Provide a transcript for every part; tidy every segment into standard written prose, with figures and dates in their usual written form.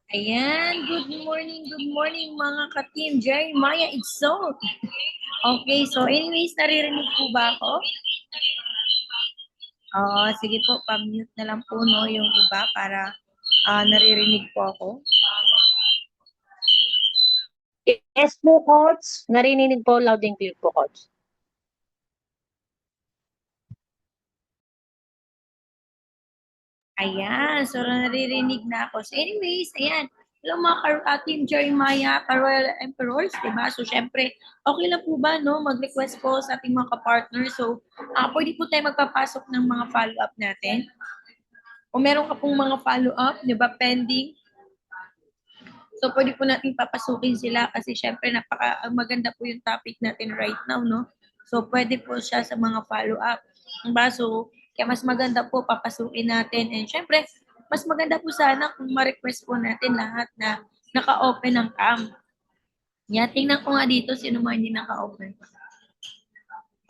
Ayan, good morning mga ka-team Jeremiah Itzot. Okay, so anyways, naririnig po ba ako? Oo, sige po, pa-mute na lang po no, yung iba para naririnig po ako. Yes po, Coach. Narinig po loud and clear po, Coach. Ayan, so naririnig na ako. So anyways, ayan. Hello mga Team Jeremiah, Royal Emperors, diba? So syempre, okay lang po ba, no? Mag-request po sa ating mga ka-partner. So, pwede po tayo magpapasok ng mga follow-up natin. Kung meron ka pong mga follow-up, di ba, pending, so pwede po natin papasukin sila kasi syempre maganda po yung topic natin right now, no? So pwede po siya sa mga follow-up. Diba? So, kaya mas maganda po papasukin natin. And syempre, mas maganda po sana kung ma-request po natin lahat na naka-open ang cam. Yan, tingnan ko nga dito sino man hindi naka-open.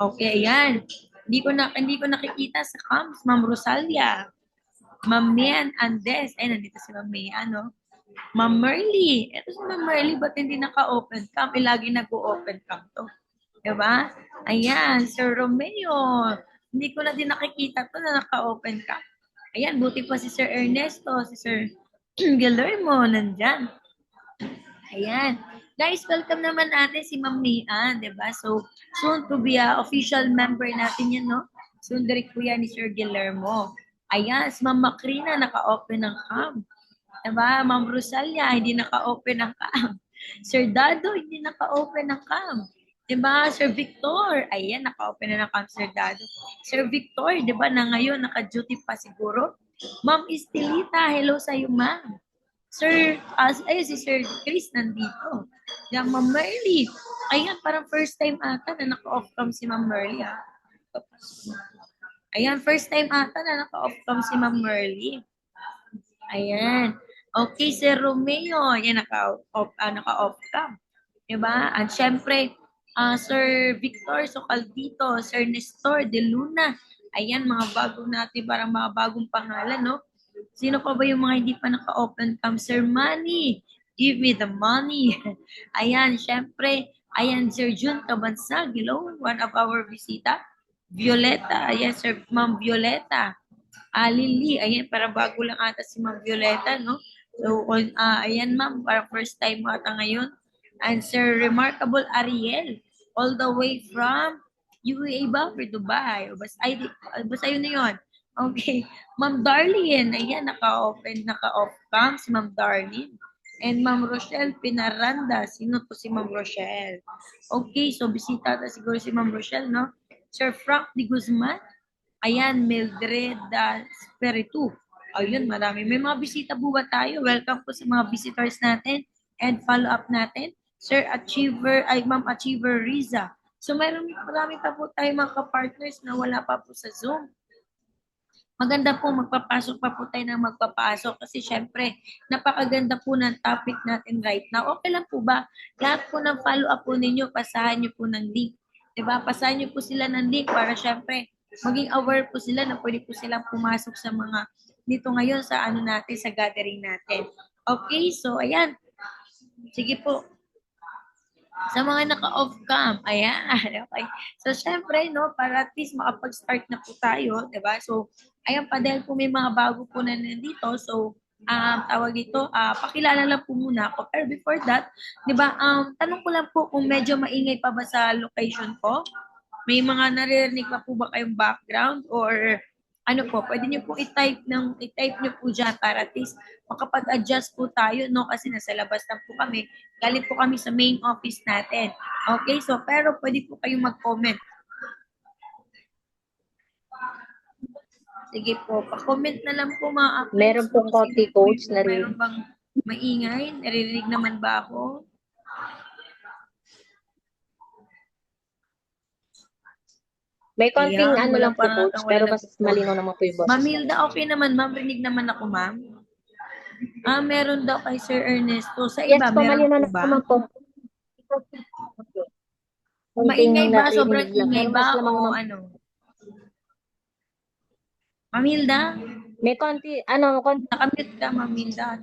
Okay, ayan. Hindi ko nakikita sa cams, Ma'am Rosalia. Ma'am Mian Andes. Ay, nandito si Ma'am Mian, no? Ma'am Merly. Ito si Ma'am Merly, ba't hindi naka-open cam? Lagi nag-o-open cam to. Diba? Ayan, Sir Romeo. Hindi ko na din nakikita to na naka-open cam. Ayan, buti pa si Sir Ernesto, si Sir Guillermo, nandyan. Ayan. Guys, welcome naman natin si Ma'am Mian, diba? So, soon to be a official member natin yan, no? Soon direct po yan ni Sir Guillermo. Ayan, si Ma'am Macrina, naka-open ng cam. Diba? Ma'am Rosalia, hindi naka-open ang cam. Sir Dado, hindi naka-open ang cam. Diba? Sir Victor, ayan, naka-open na ng cam, Sir Dado. Sir Victor, diba na ngayon, naka-duty pa siguro? Ma'am Estelita, hello sa'yo, ma'am. Sir, ayun si Sir Chris nandito. Yung Ma'am Merly. Ayan, parang first time ata na naka-off cam si Ma'am Merly, ha? Ayan, first time ata na naka-off cam si Ma'am Merly. Ayan. Okay, Sir Romeo. Ayan, naka-off cam. Diba? At syempre, Sir Victor Socaldito, Sir Nestor De Luna. Ayan, mga bago natin, parang mga bagong pangalan, no? Sino pa ba yung mga hindi pa naka-open cam? Sir Manny, give me the money. Ayan, syempre, ayan, Sir Jun Cabansag, hello, one of our bisita. Violeta, ayan, Sir Ma'am Violeta. Lily, ayan, parang bago lang ata si Ma'am Violeta, no? So, ayan ma'am, parang first time ata ngayon. And Sir Remarkable Ariel, all the way from UAE ba or Dubai? Basta yun na yun. Okay. Ma'am Darlene, ayan, naka-off cam si Ma'am Darlene. And Ma'am Rochelle Pinaranda, sino to si Ma'am Rochelle? Okay, so bisita na siguro si Ma'am Rochelle, no? Sir Frank de Guzman, ayan, Mildred Spiritu. Ayun, marami. May mga bisita po ba tayo? Welcome po sa mga visitors natin and follow-up natin. Sir Achiever, ay Ma'am Achiever Riza. So, marami pa po tayo mga ka-partners na wala pa po sa Zoom. Maganda po, magpapasok pa po tayo ng magpapasok kasi syempre, napakaganda po ng topic natin right now. Okay lang po ba? Lahat po ng follow-up po ninyo, pasahan nyo po ng link. Diba? Pasahan nyo po sila ng link para syempre, maging aware po sila na pwede po silang pumasok sa mga dito ngayon sa ano natin, sa gathering natin. Okay, so ayan. Sige po. Sa mga naka-off cam, ayan, okay. So, syempre, no, para at least makapag-start na po tayo, di ba? So, ayan pa, dahil po may mga bago po na nandito, so, tawag dito, pakilala lang po muna ako. Pero before that, di ba, tanong ko lang po kung medyo maingay pa ba sa location ko? May mga naririnig pa po ba kayong background or ano po, pwede niyo po i-type niyo po dyan para at least makapag-adjust po tayo, no? Kasi nasa labas lang po kami. Galit po kami sa main office natin. Okay, so pero pwede po kayong mag-comment. Sige po, pa-comment na lang po mga Meron uploads. pong copy, Coach, na Meron bang maingay? Naririnig naman ba ako? may konting Ayan, ano wala lang po, parang Coach, wala pero mas nagpo-post. malinaw naman po yung boses Ma'am niya. Hilda, okay naman ma'am. Rinig naman ako ma'am. Meron daw kay Sir Ernesto. Sa Yes iba, po, meron malinaw po ba? naman po. Konting Maingay ba? Sobrang narinig lang, ingay pero ba? mas lamang O naman. ano? Ma'am Hilda? May konti, Nakamute ka, Ma'am Minda.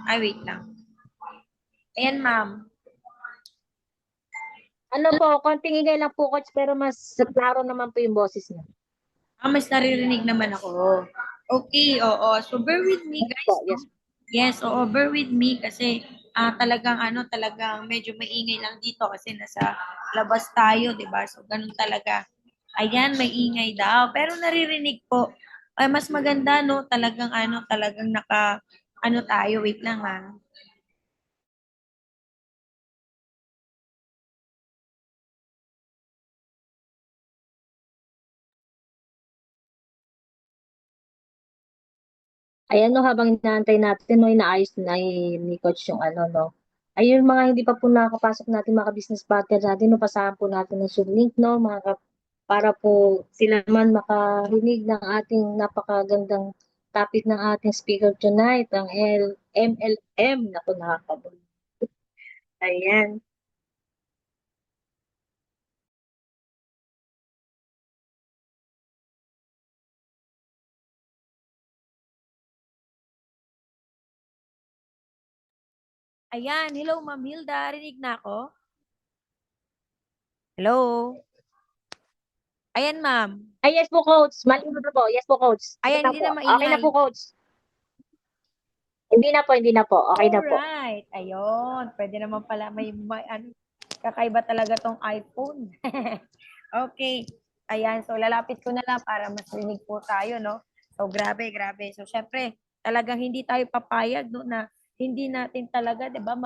Ay, wait lang. Ayan, ma'am. konting ingay lang po, coach, pero mas klaro naman po yung boses niya. Mas naririnig naman ako. Okay, oo. So, bear with me, Yes guys. po, No? yes. Yes, oo, bear with me kasi talagang talagang medyo maingay lang dito kasi nasa labas tayo, 'di ba? So ganun talaga. Ayan, may ingay daw, pero naririnig po. Ay mas maganda no, talagang talagang tayo, wait lang ha. Ayan no, habang inaantay natin, no, inaayos na ni coach yung ano, no. Ayun, mga hindi pa po nakakapasok natin mga business partner natin, no, pasahan po natin ng Zoom link, no, para po sila man makarinig ng ating napakagandang topic ng ating speaker tonight, ang MLM. Naku, nakakabol. Ayan. Ayan, hello Ma'am Hilda, rinig na ako? Hello? Ayan, ma'am. Ay, yes po, coach. Malinaw na po. Yes po, coach. Sige Ayan, na hindi po. na Okay na maingay. po, coach. Hindi na po, hindi na po. Okay na po. Alright. Ayun. Pwede naman pala may kakaiba talaga tong iPhone. Okay. Ayan. So, lalapit ko na lang para mas rinig po tayo, no? So, grabe, grabe. So, syempre, talagang hindi tayo papayag, no, na hindi natin talaga, di ba,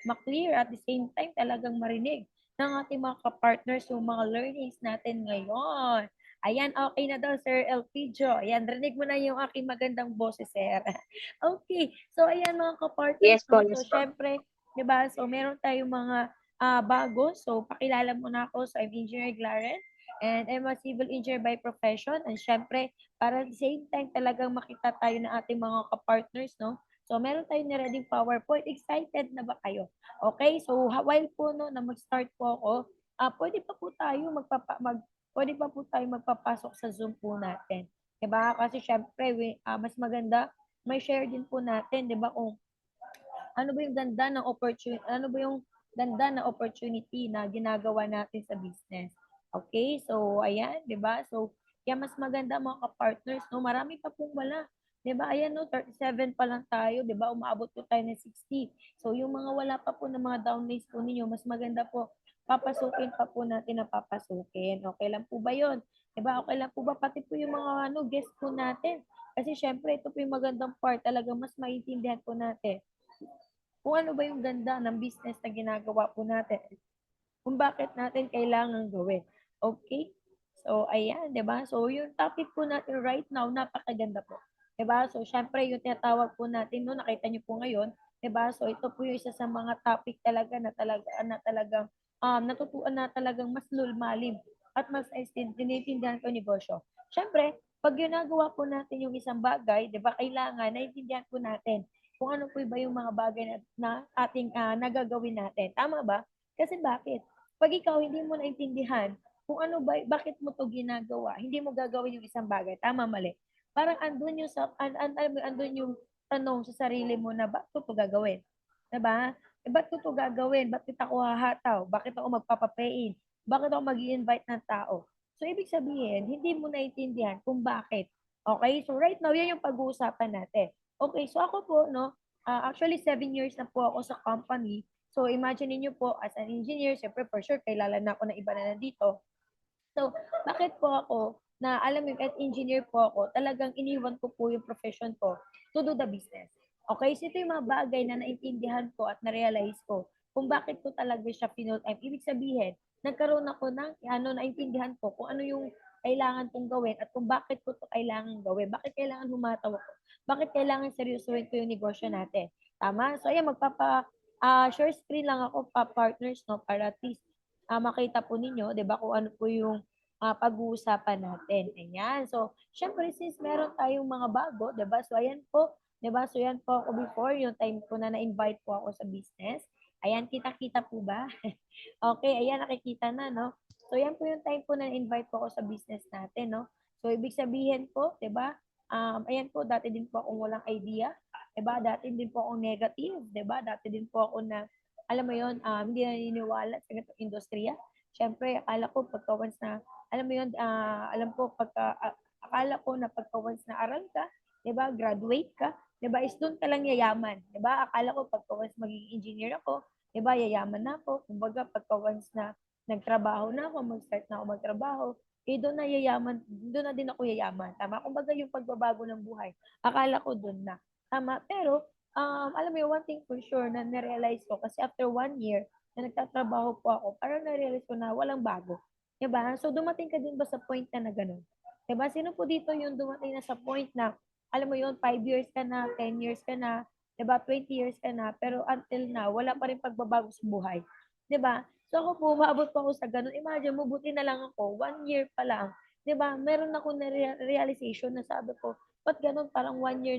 ma-clear at the same time talagang marinig ng ating mga kapartners yung mga learnings natin ngayon. Ayan, okay na daw, Sir Elpidio. Ayan, rinig mo na yung aking magandang boses, sir. Okay. So, ayan mga ka-partners, Yes po, no? So, yes po. syempre, di ba? So, meron tayong mga bago. So, pakilala muna ako. So, I'm Engineer Glaren and I'm a civil engineer by profession. And syempre, para at the same time talagang makita tayo ng ating mga ka-partners, no? So, meron tayong nireading PowerPoint. Excited na ba kayo? Okay? So, while po, no, na mag-start po ako, pwede pa po tayo pwede pa po tayo magpapasok sa Zoom po natin. Diba? Kasi syempre, mas maganda may share din po natin, 'di ba, kung ano ba yung ganda na opportunity na ginagawa natin sa business. Okay? So, ayan, 'di ba? So, kaya mas maganda mga ka-partners, no? Marami pa pong wala. 'Di ba? Ayan no, 37 pa lang tayo, 'di ba? Umaabot po tayo ng 60. So, yung mga wala pa po ng mga downloads po ninyo, mas maganda po papasukin pa po natin na papasukin. Okay lang po ba 'yon? 'Di ba? Okay lang po ba pati po yung mga guest po natin? Kasi syempre, ito po yung magandang part. Talagang mas maiintindihan po natin kung ano ba yung ganda ng business na ginagawa po natin. Kung bakit natin kailangan gawin. Okay? So, ayan, di ba? So, yung topic po natin right now, napakaganda po. Di ba? So, syempre, yung tinatawag po natin, no, nakita niyo po ngayon, di ba? So, ito po yung isa sa mga topic talaga na talagang natutuan na talagang mas lulmalim at mas tinitindihan ko negosyo. Syempre, pag ginagawa po natin yung isang bagay, di ba, kailangan naiintindihan po natin kung ano po ba yung mga bagay na ating nagagawin natin. Tama ba? Kasi bakit? Pag ikaw hindi mo naintindihan kung ano ba, bakit mo to ginagawa, hindi mo gagawin yung isang bagay. Tama, mali. Parang andun yung, andun yung tanong sa sarili mo na ba't ko to gagawin? Diba? Ba't ko to gagawin? Bakit ako hahataw? Bakit ako magpapapain? Bakit ako mag invite ng tao? So, ibig sabihin, hindi mo naintindihan kung bakit. Okay? So, right now, yan yung pag-uusapan natin. Okay, so ako po, no, actually 7 years na po ako sa company. So imagine niyo po as an engineer, syempre for sure kilala na ako ng iba na nandito. So bakit po ako na alam mo at engineer po ako, talagang iniwan ko po yung profession ko to do the business. Okay, so ito yung mga bagay na naintindihan ko at na-realize ko kung bakit ko talaga siya full time. Ibig sabihin, nagkaroon ako ng naintindihan ko kung ano yung kailangan kong gawin at kung bakit ko to kailangan gawin. Bakit kailangan humataw ako? Bakit kailangan seryosohin ko yung negosyo natin? Tama? So ayan, share screen lang ako pa partners, no, para at least makita po ninyo, 'di ba, kung ano po yung pag-uusapan natin. Ayan. So, syempre since meron tayong mga bago, 'di ba? So ayan po, 'di ba? So yan po ako before yung time ko na na-invite po ako sa business. Ayan, kita-kita po ba? Okay, ayan nakikita na, no? So yan po yung time po na na-invite po ako sa business natin, no? So ibig sabihin po, 'di ba? Ayan po, dati din po akong walang idea, 'di ba? Dati din po akong negative, 'di ba? Dati din po ako na, alam mo 'yun, hindi naniniwala sa ganitong industriya. Siyempre, akala ko pagka once na, alam mo 'yun, alam ko akala ko na pagka once na aral ka, 'di ba, graduate ka, 'di ba, is doon ka lang yayaman, 'di ba? Akala ko pagka once magiging engineer ako, 'di ba, yayaman na ako. Kumbaga, pagka once na nagtrabaho na ako, mag-start na ako magtrabaho, doon na yayaman, doon na din ako yayaman. Tama? Kumbaga yung pagbabago ng buhay, akala ko doon na. Tama? Pero, alam mo yung one thing for sure na na-realize ko, kasi after 1 year na nagtatrabaho po ako, parang na-realize ko na walang bago. Diba? So, dumating ka din ba sa point na gano'n? Diba? Sino po dito yung dumating na sa point na, alam mo yun, 5 years ka na, 10 years ka na, diba, 20 years ka na, pero until now, wala pa rin pagbabago sa buhay. Diba? So ako po, umabot pa ako sa ganun. Imagine mo, buti na lang ako, 1 year pa lang. 'Di ba? Meron ako na realization na sabi ko, ba't ganun? Parang 1 year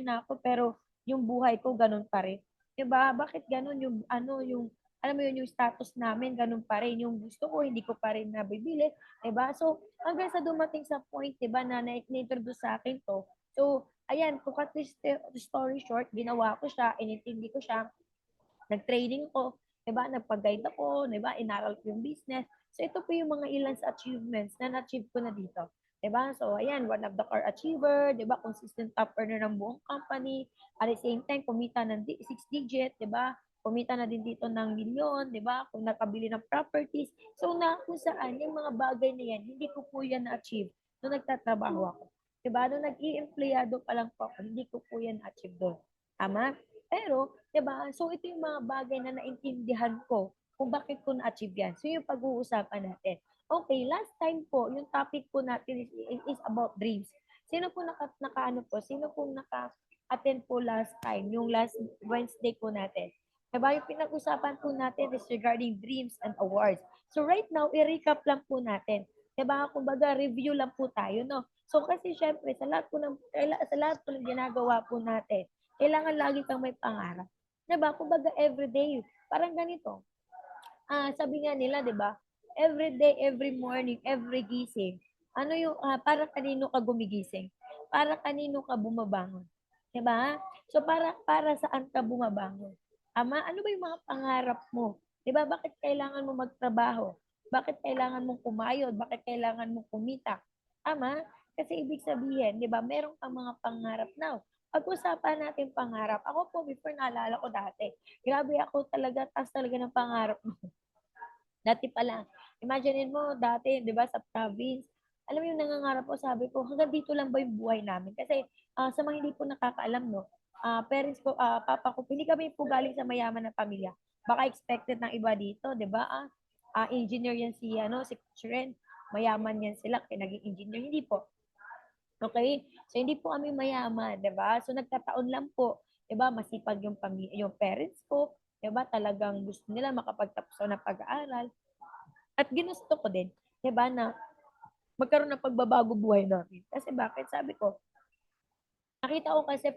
na ako, pero yung buhay ko ganun pa rin. 'Di ba? Bakit ganun yung, alam mo yun, yung status namin, ganun pa rin. Yung gusto ko, hindi ko pa rin nabibili. 'Di ba? So, hanggang sa dumating sa point, 'di ba, na na-introduce sa akin to. So, ayan, to cut this story short, ginawa ko siya, inintindi ko siya, nag-training ko, 'di ba? Nagpa-guide ako, 'di ba? Inaral ko yung business. So ito po yung mga ilan sa achievements na na-achieve ko na dito. 'Di ba? So ayan, one of the core achiever, 'di ba? Consistent top earner ng buong company. At the same time, kumita ng 6 digit, 'di ba? Kumita na din dito ng milyon, 'di ba? Kung nakabili ng properties. So na kung saan yung mga bagay na yan, hindi ko po yan na-achieve nung nagtatrabaho ako. 'Di ba? Nung nag-i-empleyado pa lang po ako, hindi ko po yan na-achieve doon. Tama? Pero 'di ba? So ito yung mga bagay na naintindihan ko kung bakit ko na-achieve yan. So yung pag-uusapan natin. Okay, last time po, yung topic po natin is about dreams. Sino po naka ano po, sino po naka-attend po last time, yung last Wednesday po natin? Diba, yung pinag-usapan po natin is regarding dreams and awards. So right now, i-recap lang po natin. Diba, kumbaga review lang po tayo, no? So kasi syempre, sa lahat po ng ginagawa po natin, kailangan lagi kang may pangarap. 'Di ba? Kumbaga everyday, parang ganito. Sabi nga nila, 'di ba? Every day, every morning, every gising. Ano yung para kanino ka gumigising? Para kanino ka bumabangon? 'Di ba? So para saan ka bumabangon? Ama, ano ba yung mga pangarap mo? 'Di ba? Bakit kailangan mo magtrabaho? Bakit kailangan mong kumayod? Bakit kailangan mong kumita? Tama? Kasi ibig sabihin, 'di ba? Meron kang mga pangarap now. Pag-usapan natin pangarap. Ako po, before naalala ko dati, grabe ako talaga, taas talaga ng pangarap. Dati pa lang. Imagine mo, dati, di ba, sa province, alam mo yung nangangarap ko, sabi ko, hanggang dito lang ba yung buhay namin? Kasi sa mga hindi po nakakaalam, no, parents ko, papa ko, hindi kami po galing sa mayaman na pamilya. Baka expected ng iba dito, di ba? Engineer yan si Coach Ren. Mayaman yan sila, kaya naging engineer. Hindi po. Okay? So, hindi po kami mayaman, 'di ba? So, nagkataon lang po, 'di ba, masipag yung yung parents ko, 'di ba, talagang gusto nila makapagtapos ako ng pag-aaral. At ginusto ko din, 'di ba, na magkaroon ng pagbabago buhay namin. Kasi bakit? Sabi ko, nakita ko kasi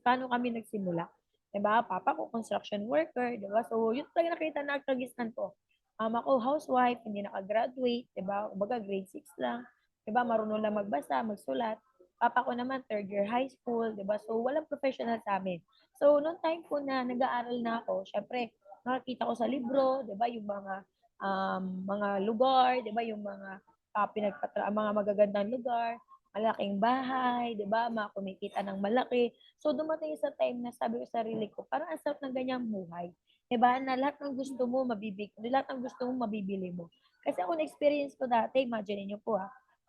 paano kami nagsimula. 'Di ba? Papa ko construction worker, 'di ba? So, yun talaga nakita na kagisnan ko. Ako housewife, hindi naka-graduate, 'di ba? Kumbaga grade 6 lang. 'Di ba? Marunong lang magbasa, magsulat. Papa ko naman third year high school, 'di ba? So, walang professional sa amin. So, noong time po na nag-aaral na ako, syempre, nakakita ko sa libro, 'di ba, yung mga lugar, 'di ba, yung mga magagandang lugar, malaking bahay, 'di ba? Kumikita ng malaki. So dumating sa time na sabi ko sa sarili ko, parang ang sarap ng ganyang buhay. 'Di ba? Na lahat ng gusto mo lahat ng gusto mo mabibili mo. Kasi ako na-experience ko dati, imagine niyo po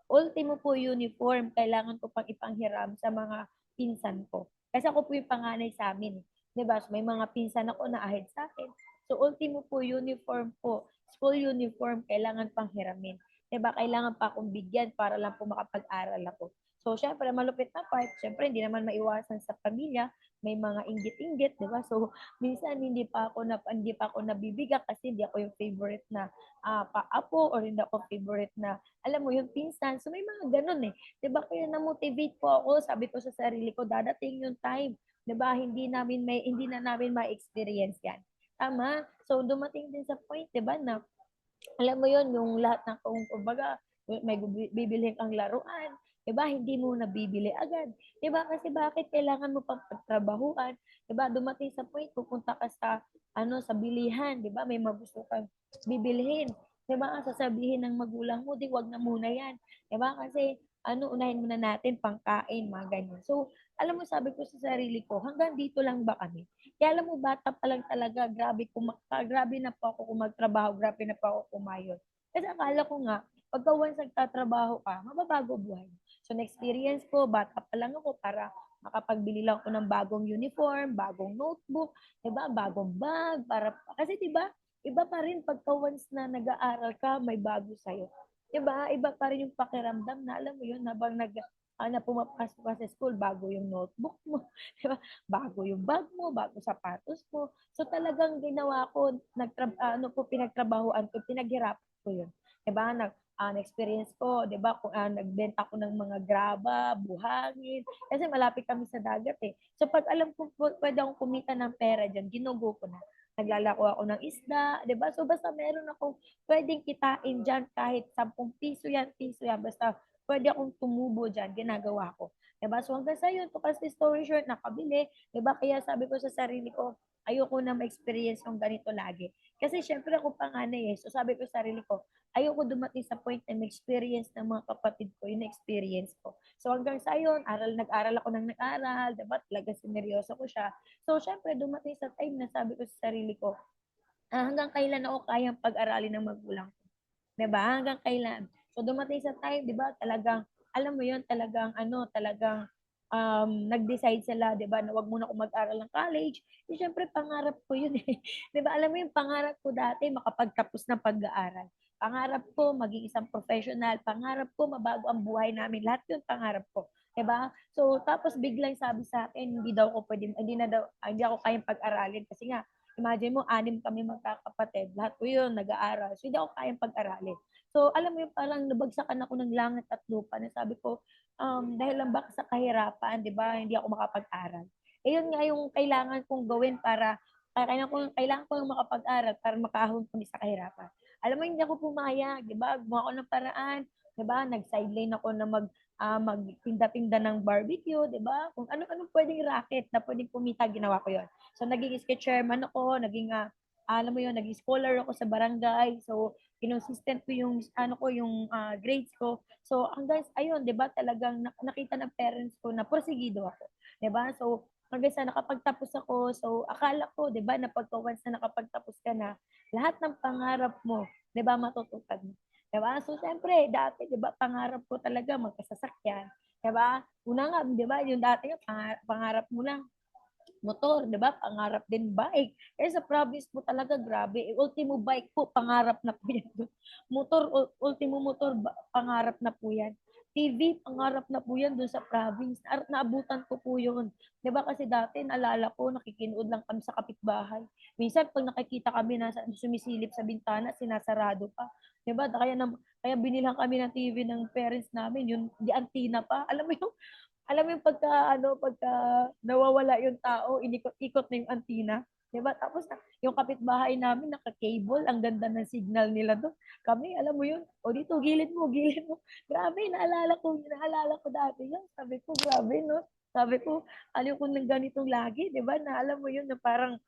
ultimo po uniform, kailangan ko pang ipanghiram sa mga pinsan ko. Kasi ako po yung panganay sa amin. 'Di ba? So, may mga pinsan ako na ahead sa akin. So ultimo po uniform po, school uniform, kailangan pang hiramin. 'Di ba, kailangan pa akong bigyan para lang po makapag-aral ako. So, syempre, malupit na part, syempre, hindi naman maiwasan sa pamilya, may mga inggit-inggit, 'di ba? So, minsan hindi pa ako nabibigyan kasi hindi ako yung favorite na paapo or hindi ako favorite na, alam mo, yung pinsan. So, may mga ganun eh. 'Di ba? Kaya na-motivate po ako, sabi ko sa sarili ko, dadating yung time, 'di ba? Hindi na namin ma-experience 'yan. Tama? So, dumating din sa point, 'di ba, na alam mo yon yung lahat ng kumbaga, may bibilhin kang laruan, 'di ba? Hindi mo nabibili agad, 'di ba? Kasi bakit kailangan mo pang pagtrabahuan, 'di ba? Dumating sa point pupunta ka sa sa bilihan, 'di ba? May magusto kang bibilhin, 'di ba? Sasabihin ng magulang mo, 'di wag na muna 'yan, 'di ba? Kasi unahin muna natin pangkain, mga ganyan. So, alam mo, sabi ko sa sarili ko, hanggang dito lang ba kami? Kaya alam mo, bata pa lang talaga, grabe na po ako kung magtrabaho, grabe na po ako kumayod. Kasi akala ko nga, pagka once nagtatrabaho ka, mababago buhay mo. So, na-experience ko, bata pa lang ako para makapagbili lang ako ng bagong uniform, bagong notebook, 'di ba? Bagong bag para kasi 'di ba? Iba pa rin pagka once na nag-aaral ka, may bago sa'yo. 'Di ba? Iba pa rin yung pakiramdam na alam mo 'yun habang na pumapasok ka sa school, bago yung notebook mo, 'di ba? Bago yung bag mo, bago sapatos mo. So talagang ginawa ko, pinagtrabahuan ko, pinaghirapan ko 'yun. 'Di ba? Na-experience ko, 'di ba? Kung nagbenta ko ng mga graba, buhangin, kasi malapit kami sa dagat eh. So pag alam ko pwede akong kumita ng pera diyan, ginugo ko na. Naglalako ako ng isda, 'di ba? So basta meron akong pwedeng kitain diyan kahit 10 piso yan, piso yan, basta pwede akong tumubo diyan, ginagawa ko. 'Di ba? So hanggang sa yun, to kasi story short, nakabili, 'di ba? Kaya sabi ko sa sarili ko, ayoko na ma-experience yung ganito lagi. Kasi syempre ako panganay eh. So sabi ko sa sarili ko, ayoko dumating sa point na ma-experience ng mga kapatid ko yung experience ko. So hanggang sa yun, nag-aral ako ng nag-aral, diba? Talaga sineryoso ko siya. So syempre dumating sa time na sabi ko sa sarili ko, hanggang kailan ako kayang pag-aralin ng magulang ko. 'Di ba? Hanggang kailan. So dumating sa time, 'di ba, talagang alam mo 'yun, talagang nag-decide sila, 'di ba, na wag muna ako mag-aral ng college. Eh syempre pangarap ko 'yun eh. 'Di ba? Alam mo 'yung pangarap ko dati makapagtapos ng pag-aaral. Pangarap ko maging isang professional, pangarap ko mabago ang buhay namin. Lahat 'yun pangarap ko. 'Di ba? So tapos biglang sabi sa akin, hindi daw ako pwede, hindi na daw, hindi ako kayang pag-aralin kasi nga imagine mo, 6 kami magkakapatid. Lahat po yun, nag-aaral. So, hindi ako kayang pag-aralin. So, alam mo yung parang nabagsakan ako ng langit at lupa na sabi ko, dahil lang ba sa kahirapan, di ba, hindi ako makapag-aral. Eh, yun nga yung kailangan kong gawin para, kailangan ko yung makapag-aral para makaahon kami sa kahirapan. Alam mo, hindi ako pumayag, di ba? Gumawa ko ng paraan, di ba? Nag-sideline ako na magtinda-tinda ng barbecue, di ba? Kung ano-ano pwedeng racket na pwedeng kumita, ginawa ko yon. So, naging skate chairman ako, alam mo yun, naging scholar ako sa barangay. So, kinonsistent ko yung, grades ko. So, hanggang, ayun, di ba, talagang nakita ng parents ko na porsigido ako. Di ba? So, hanggang sa nakapagtapos ako, so, akala ko, di ba, na pagka once na nakapagtapos ka na, lahat ng pangarap mo, di ba, matutupad mo. Di ba? So, syempre, dati, di ba, pangarap ko talaga magkasasakyan. Di ba? Una nga, di ba, yung dati, pangarap mo lang, motor, 'di ba? Pangarap din bike. Kaya sa province mo talaga grabe. Ultimo bike po, pangarap na po yan. Motor, ultimo motor, pangarap na po yan. TV, pangarap na po yan doon sa province. Naabutan ko po yun. 'Di ba kasi dati, naalala ko, nakikinood lang kami sa kapitbahay. Minsan, pag nakikita kami na sumisilip sa bintana, sinasarado pa. 'Di ba? Kaya binilang kami ng TV ng parents namin, yung di antina pa. Alam mo yung pagka nawawala yung tao, inikot-ikot na yung antina. 'Di ba? Tapos yung kapitbahay namin naka-cable, ang ganda ng signal nila doon. Kami, alam mo yun, o dito, gilid mo, gilid mo. Grabe, naalala ko dati yun. Sabi ko, grabe, no? Sabi ko, ano kung ng ganitong lagi, 'di ba? Na alam mo yun, na parang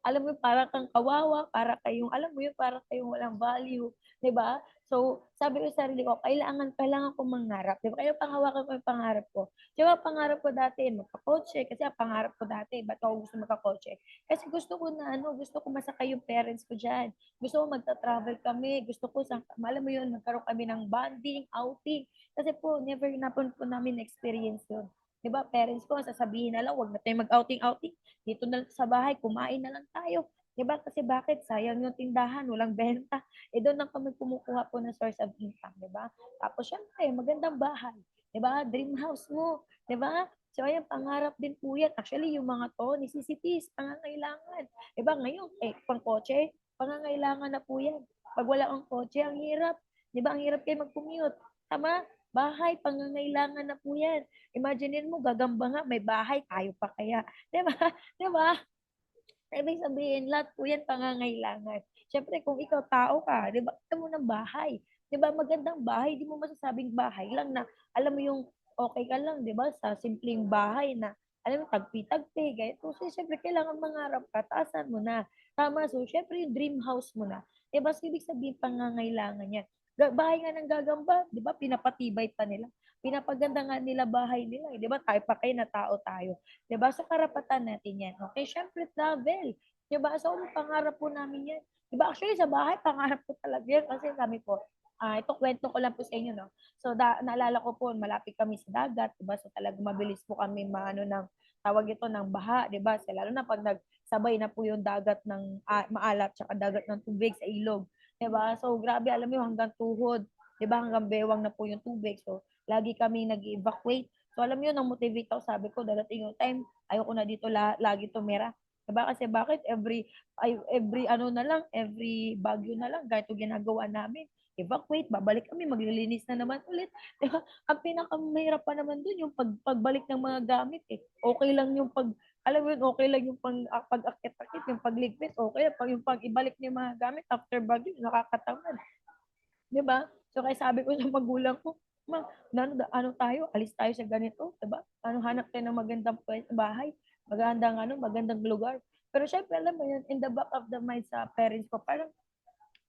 alam mo parang kang kawawa, para kayong alam mo yun, para kayong walang value, 'di ba? So, sabi ko sa sarili ko, kailangan ko mangarap, 'di ba? Kaya panghawakan ko yung pangarap ko. Di ba, pangarap ko dati magka-kotse, kasi ang pangarap ko dati, ba't ako gusto magka-kotse? Kasi gusto ko na gusto ko masakay yung parents ko diyan. Gusto ko magta-travel kami, gusto ko alam mo yun, magkaroon kami ng bonding, outing. Kasi po, never na po namin experience yun. 'Di ba? Parents ko sasabihin na lang, wag na tayong mag-outing-outing, dito na lang sa bahay, kumain na lang tayo. 'Di ba? Kasi bakit? Sayang yung tindahan, walang benta. Eh doon lang kami kumukuha po ng source of income, 'di ba? Tapos syempre, magandang bahay, 'di ba? Dream house mo, 'di ba? So ayan, pangarap din po yan. Actually, yung mga to, necessities, pangangailangan. 'Di ba? Ngayon, pang kotse, pangangailangan na po yan. Pag wala kang kotse, ang hirap. 'Di ba? Ang hirap kayo mag-commute. Tama? Bahay, pangangailangan na po yan. Imaginein mo, gagamba nga, may bahay, tayo pa kaya. 'Di ba? 'Di ba? Ibig sabihin, lahat po yan pangangailangan. Siyempre, kung ikaw tao ka, di ba, gusto mo ng bahay. Di ba, magandang bahay, di mo masasabing bahay lang na alam mo yung okay ka lang, 'di ba, sa simpleng bahay na alam mo tagpi-tagpi, ganito. So, siyempre kailangan mangarap ka, taasan mo na. Tama, so siyempre yung dream house mo na. 'Di ba, so ibig sabihin pangangailangan yan. Bahay nga ng gagamba, 'di ba, pinapatibay pa nila. Pinapaganda nga nila bahay nila, 'di ba? Tayo pa kayo na tao tayo. 'Di ba? So karapatan natin 'yan. Okay, syempre travel. 'Di ba? So pangarap po namin 'yan. 'Di ba? Actually sa bahay pangarap ko talaga 'yan kasi sabi ko, ito kwento ko lang po sa inyo, no. So naalala ko po malapit kami sa dagat, 'di ba? So talagang mabilis po kami maano ng tawag ito ng baha, 'di ba? So, lalo na pag nagsabay na po yung dagat ng maalat tsaka dagat ng tubig sa ilog, 'di ba? So grabe, alam mo hanggang tuhod, 'di ba? Hanggang bewang na po yung tubig. So lagi kami nag-evacuate. So alam mo yun, na-motivate ako, sabi ko darating yung time, ayoko na dito lagi tumira. Diba? Kasi bakit every ano na lang, every bagyo na lang, ganito ginagawa namin. Evacuate, babalik kami, maglilinis na naman ulit. Diba? Ang pinakamahirap pa naman dun, yung pagbalik ng mga gamit eh. Okay lang yung alam mo yun, okay lang yung pag-akit-akit, yung pagligpit, okay. Pag yung pag-ibalik ng mga gamit after bagyo, nakakatamad. 'Di ba? So kaya sabi ko sa magulang ko, "Ma, ano tayo, alis tayo sa ganito, 'di ba? Ano, hanap tayo ng magandang bahay, magandang lugar." Pero syempre alam mo yun, in the back of the mind sa parents ko, parang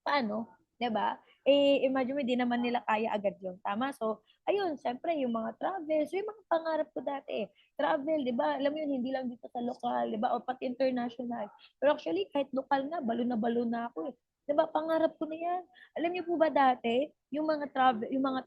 paano, 'di ba? Eh, imagine mo, hindi naman nila kaya agad yun, tama? So, ayun, syempre, yung mga travels, yung mga pangarap ko dati, travel, 'di ba? Alam mo yun, hindi lang dito sa lokal, 'di ba? O pati international. Pero actually, kahit lokal nga, balo na ako eh. 'Di ba? Pangarap ko na yan. Alam niyo po ba dati, yung mga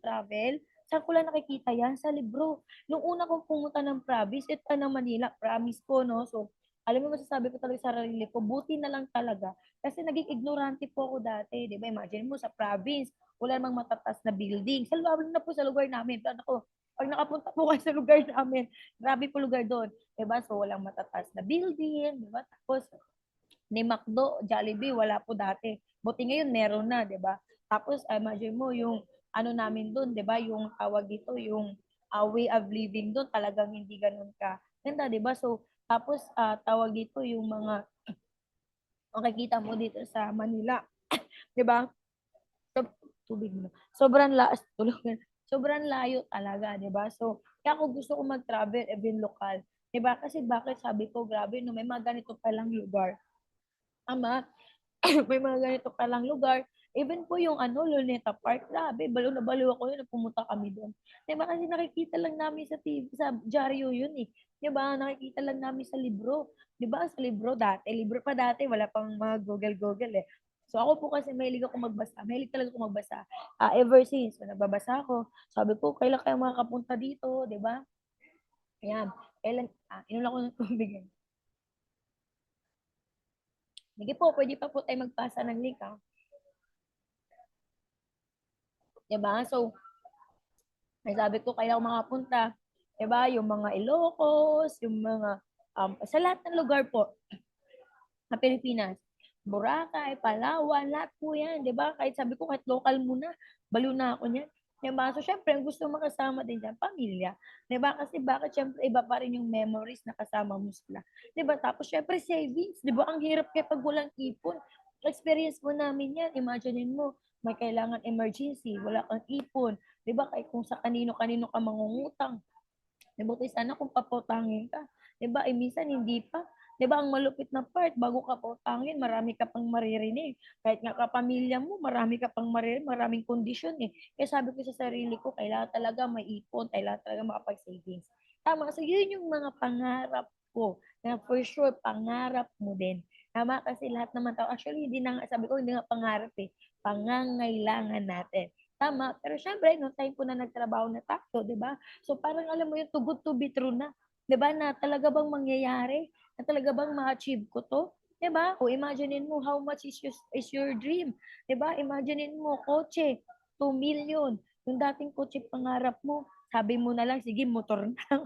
travel, saan ko lang nakikita yan? Sa libro. Nung una kong pumunta ng province, ito ng Manila, promise ko, no? So, alam mo, masasabi ko talaga sa sarili ko, buti na lang talaga kasi naging ignorante po ako dati, 'di ba? Imagine mo sa province, wala namang matatas na building. Sa lugar na po sa lugar namin, ako, pag nakapunta po kayo sa lugar namin, grabe po lugar doon, 'di ba? So walang matatas na building, 'di ba? Tapos ni McDo, Jollibee, wala po dati. Buti ngayon meron na, 'di ba? Tapos imagine mo yung ano namin doon, 'di ba? Yung tawag dito, yung way of living doon talagang hindi ganoon ka ganda, 'di ba? So tapos tawag dito yung mga makikita mo dito sa Manila, 'di ba? So, tubig na. Sobrang layo talaga, 'di ba? So, kaya ako gusto ko mag-travel even lokal. 'Di ba? Kasi bakit sabi ko, grabe no, may mga ganito palang lugar. Tama, may mga ganito palang lugar. Even po yung ano, Luneta Park, grabe, baliw na baliw ako yun na pumunta kami doon. 'Di ba? Kasi nakikita lang namin sa TV, sa dyaryo yun eh. 'Di ba? Nakikita lang namin sa libro. 'Di ba? Sa libro dati, libro pa dati, wala pang mga Google eh. So ako po kasi mahilig ako magbasa. Mahilig talaga ako magbasa. Ever since, so, nagbabasa ako. Sabi ko, kailan kayo makakapunta dito, 'di ba? Ayan. Inulan ko ng tubig. Sige po, pwede pa po tayo magpasa ng link, ha? 'Di ba? So, ay sabi ko, kaya ako makapunta. 'Di ba? Yung mga Ilocos, yung mga, sa lahat ng lugar po sa Pilipinas. Boracay, Palawan, lahat po yan. 'Di ba? Kahit sabi ko, kahit local muna, baliw na ako niyan. 'Di ba? So, syempre, ang gusto makasama din dyan, pamilya. 'Di ba? Kasi bakit, syempre, iba pa rin yung memories na kasama mo sila. 'Di ba? Tapos, syempre, savings. 'Di ba? Ang hirap kaya pag walang ipon. Experience mo namin yan. Imaginein mo, may kailangan emergency, wala kang ipon. 'Di ba? Kahit kung sa kanino-kanino ka mangungutang, mabuti sana kung paputangin ka. 'Di ba? Eh, minsan hindi pa. 'Di ba, ang malupit na part, bago ka pautangin, marami ka pang maririnig. Kahit nga kapamilya mo, marami ka pang maririnig, maraming kondisyon eh. Kaya sabi ko sa sarili ko, kailangan talaga may ipon, kailangan talaga makapag-savings. Tama, so yun yung mga pangarap ko na for sure pangarap mo din. Tama, kasi lahat naman tao, actually hindi na nga, sabi ko hindi nga pangarap eh, pangangailangan natin. Tama, pero syempre, no time po na nagtrabaho na tayo, di ba? So parang alam mo yung too good to be true na. 'Di ba, na talaga bang mangyayari? Na talaga bang ma-achieve ko 'to? 'Di ba? O imaginein mo how much is your dream. 'Di ba? Imaginein mo kotse, 2 million. Yung dating kotse pangarap mo, sabi mo na lang, sige, motor na lang.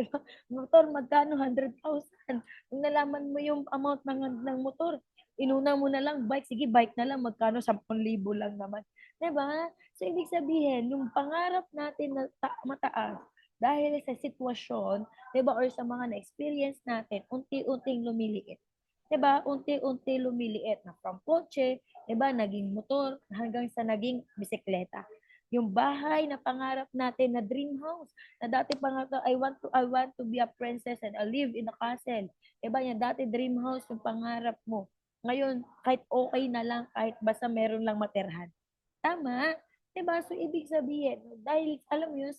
'Di ba? Motor, magkano? 100,000. Kung nalaman mo yung amount ng motor, inuna mo na lang bike, sige, bike na lang, magkano? 10,000 lang naman. 'Di ba? So, ibig sabihin, yung pangarap natin na mataas, dahil sa sitwasyon, 'di ba, or sa mga na-experience natin, unti-unting lumiliit. 'Di ba? Unti-unti lumiliit na from kotse, 'di ba, naging motor, hanggang sa naging bisikleta. Yung bahay na pangarap natin na dream house. Na dati pangarap, I want to be a princess and I live in a castle. Diba yan, dati dream house yung pangarap mo. Ngayon, kahit okay na lang, kahit basta meron lang matirhan. Tama? Diba? So, ibig sabihin, dahil, alam mo yun,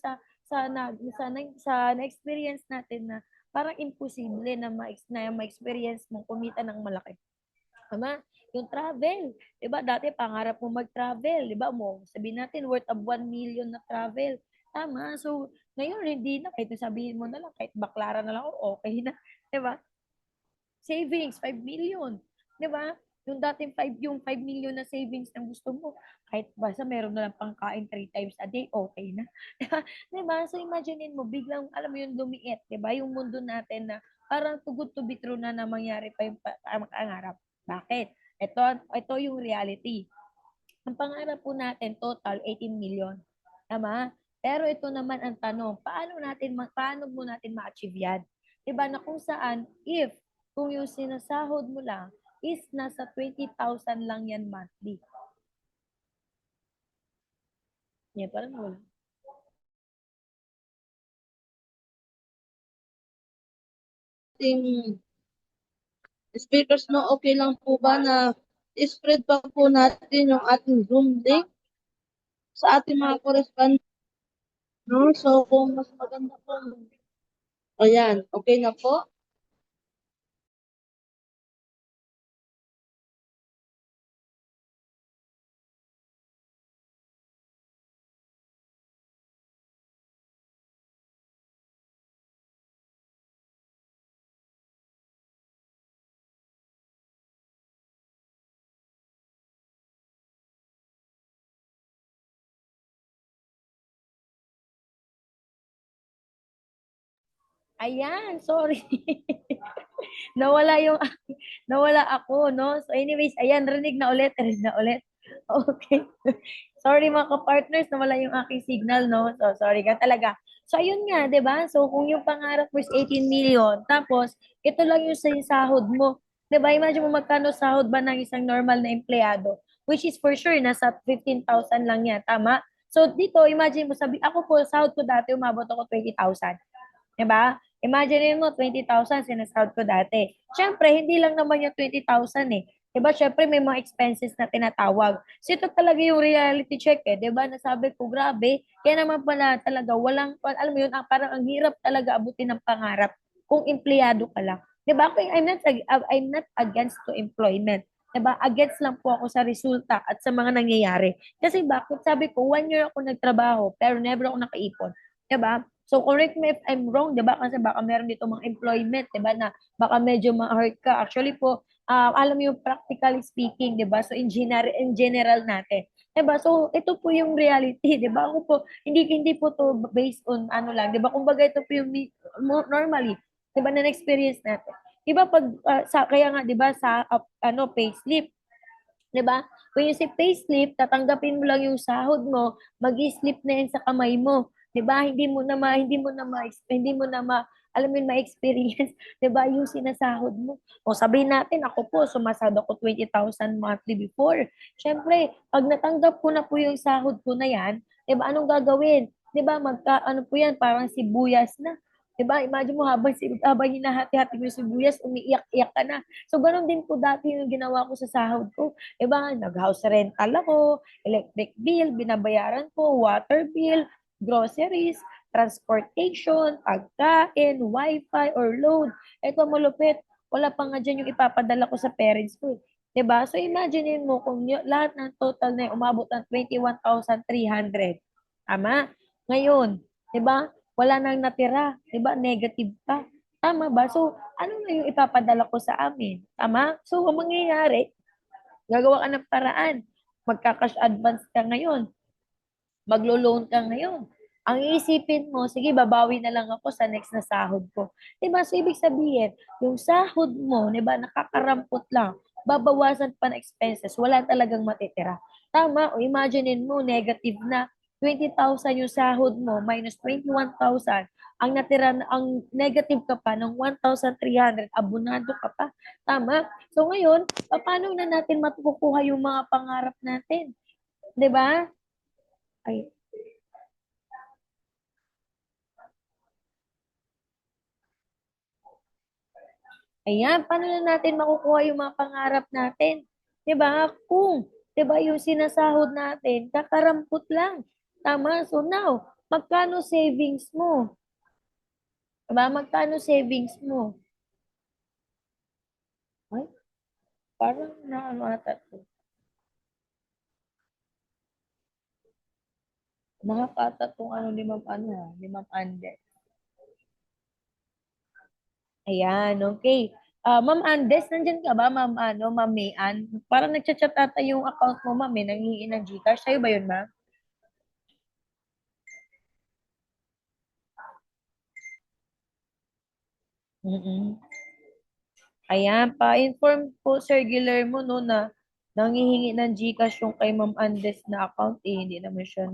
na-experience natin na parang imposible na ma-experience mong kumita ng malaki. Tama? Yung travel. 'Di ba? Dati pangarap mo mag-travel, 'di ba? Mo, sabihin natin worth of 1 million na travel. Tama? So, ngayon hindi na kahit sabihin mo na lang kahit baklaran na lang ako, okay na, 'di ba? Savings 5 million, 'di ba? Yung 5 million na savings na gusto mo, kahit basta meron na lang pangkain 3 times a day, okay na. 'Di ba? So imaginein mo biglang alam mo yung lumiit, 'di ba? Yung mundo natin na parang too good to be true na mangyari pa yung pangarap. Bakit? Ito yung reality. Ang pangarap po natin total 18 million. Tama? Pero ito naman ang tanong, paano mo natin ma-achieve yan? Diba na kung saan, kung yung sinasahod mo lang is nasa 20,000 lang yan monthly. Yan, parang wala. Ating speakers, no, okay lang po ba na spread pa po natin yung ating Zoom link sa ating mga correspondent, no? So, kung mas maganda po, ayan, okay na po. Ayan, sorry. nawala yung nawala ako, no? So anyways, ayan, rinig na ulit. Okay. Sorry mga ka-partners, nawala yung aking signal, no? So sorry ka talaga. So ayun nga, 'di ba? So kung yung pangarap mo is 18 million, tapos ito lang yung sahod mo. 'Di ba? Imagine mo magkano sahod ba ng isang normal na empleyado, which is for sure nasa 15,000 lang yan, tama? So dito, imagine mo sabi, ako po sahod ko dati umabot ako 20,000. 'Di ba? Imagine mo 20,000 sinasahod ko dati. Siyempre, hindi lang naman yung 20,000 eh. 'Di ba? Siyempre may mga expenses na tinatawag. So ito talaga yung reality check eh, 'di ba? Nasabi ko, grabe, kaya naman pala talaga alam mo yun, parang ang hirap talaga abutin ng pangarap kung empleyado ka lang. 'Di ba? I'm not against to employment. 'Di ba? Against lang po ako sa resulta at sa mga nangyayari. Kasi bakit? Sabi ko, 1 year ako nagtrabaho pero never ako nakaipon. 'Di ba? So correct me if I'm wrong, 'di ba? Kasi baka meron dito mga employment, 'di ba, na baka medyo ma-hurt ka. Actually po, alam mo yung practically speaking, 'di ba? So in general natin. 'Di ba? So ito po yung reality, 'di ba? Ako po hindi po to based on ano lang, 'di ba? Kumbaga ito po yung normally, 'di ba, na experience natin. 'Di ba pag kaya nga 'di ba sa payslip, 'di ba? Kung yung si payslip, tatanggapin mo lang yung sahod mo, magi-slip na yan sa kamay mo. 'Di ba? Hindi mo na alam mo yun, ma-experience, 'di ba? Yung sinasahod mo. O sabihin natin, ako po, sumasahod ako 20,000 monthly before. Syempre, pag natanggap ko na po yung sahod ko na yan, 'di ba? Anong gagawin? 'Di ba? Ano po yan, parang sibuyas na. 'Di ba? Imagine mo habang hinahati-hati mo yung sibuyas, umiiyak-iyak ka na. So, ganun din po dati yung ginawa ko sa sahod ko. Diba, nag-house rental ako, electric bill, binabayaran ko, water bill, groceries, transportation, pagkain, wifi, or load. Ito malupit. Wala pa nga dyan yung ipapadala ko sa parents ko. Diba? So imagine mo kung lahat ng total na yun, umabot ng 21,300. Tama? Ngayon, diba? Wala nang natira. Diba? Negative pa. Tama ba? So, ano na yung ipapadala ko sa amin? Tama? So, ang mangyayari, gagawa ka ng paraan. Magka-cash advance ka ngayon. Maglo-loan ka ngayon. Ang iisipin mo, sige, babawi na lang ako sa next na sahod ko. Diba? So, ibig sabihin, yung sahod mo, diba, nakakarampot lang, babawasan pa ng expenses, wala talagang matitira. Tama? O imaginein mo, negative na 20,000 yung sahod mo, minus 21,000, ang natira, ang negative ka pa ng 1,300, abunado ka pa. Tama? So ngayon, paano na natin matukuha yung mga pangarap natin? 'Di ba? Ay, Ayan, paano na natin makukuha yung mga pangarap natin? 'Di ba? Kung 'di ba yung sinasahod natin, kakarampot lang. Tama? So now, magkano savings mo? 'Di ba? Magkano savings mo? Ay, parang naano ata to. Nakakata tong ano ni Ma'am ano, ni Ma'am Ande. Ayan, okay. Ma'am Andes, nandyan ka ba, Ma'am ano, Ma'am Mayan? Parang nagchat-chat ata yung account mo, Ma'am, eh, nanghihingi ng GCash. Sa'yo ba yun, Ma'am? Mm. Ayan, pa-inform po Sir Guillermo no na nanghihingi ng GCash yung kay Ma'am Andes na account eh, hindi naman siya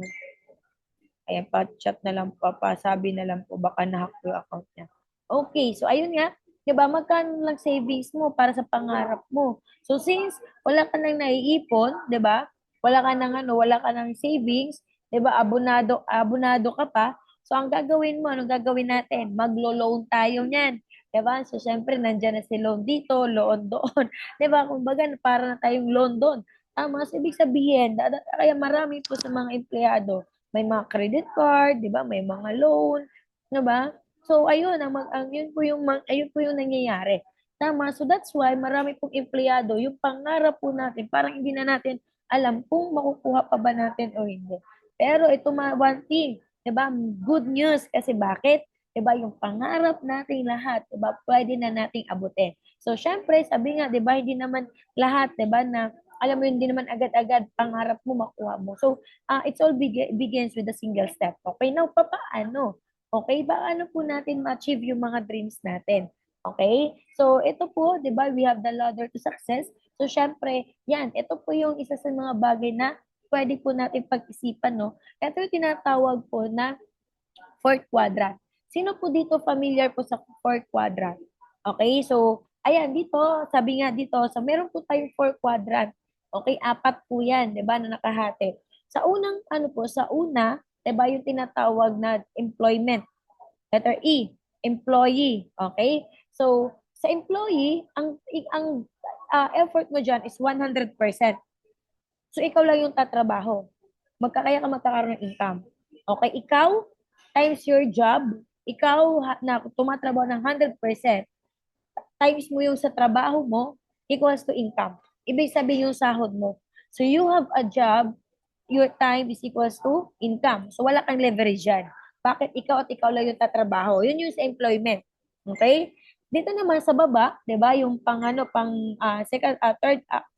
ayan, pa-chat na lang po, pasabi na lang po, baka na-hack po yung account niya. Okay, so ayun nga, di ba, magkano lang savings mo para sa pangarap mo. So since wala ka nang naiipon, di ba, wala ka nang ano, wala ka nang savings, di ba, abonado ka pa, so ang gagawin mo, anong gagawin natin? Maglo-loan tayo niyan. Di ba? So syempre, nandiyan na si loan dito, loan doon. Di ba? Kumbaga, para na tayong loan doon. Tama, so ibig sabihin, kaya marami po sa mga empleyado, may mga credit card, 'di ba? May mga loan, 'di ba? So ayun ang yun po yung ayun po yung nangyayari. Tama. So that's why marami pong empleyado, yung pangarap po natin, parang hindi na natin alam kung makukuha pa ba natin o hindi. Pero ito one thing, 'di ba? Good news kasi bakit? 'Di ba yung pangarap nating lahat, 'di ba? Pwede na nating abutin. So syempre, sabi nga, 'di ba, hindi naman lahat, 'di ba, na alam mo yun, hindi naman agad-agad pangarap mo makuha mo. So it's all begins with a single step. Okay, now papaano? Okay, paano po natin ma-achieve yung mga dreams natin? Okay? So ito po, 'di ba, we have the ladder to success. So syempre, yan, ito po yung isa sa mga bagay na pwede po natin pag-isipan, no? Ito yung tinatawag po na fourth quadrant. Sino po dito familiar po sa fourth quadrant? Okay, so ayan dito, sabi nga dito, so meron po tayong fourth quadrant. Okay, apat po 'yan, 'di ba, na nakahati. Sa unang ano po, sa una, 'di ba, yung tinatawag na employment. Letter E, employee. Okay? So, sa employee, ang effort mo diyan is 100%. So, ikaw lang yung tatrabaho. Kaya ka magkakaroon ng income. Okay, ikaw times your job, ikaw na tumatrabaho ng 100%, times mo yung sa trabaho mo, equals to income. Ibig sabihin yung sahod mo. So you have a job, your time is equals to income. So wala kang leverage yan. Bakit ikaw at ikaw lang yung tatrabaho? Yun yung sa employment. Okay? Dito naman sa baba, 'di ba, yung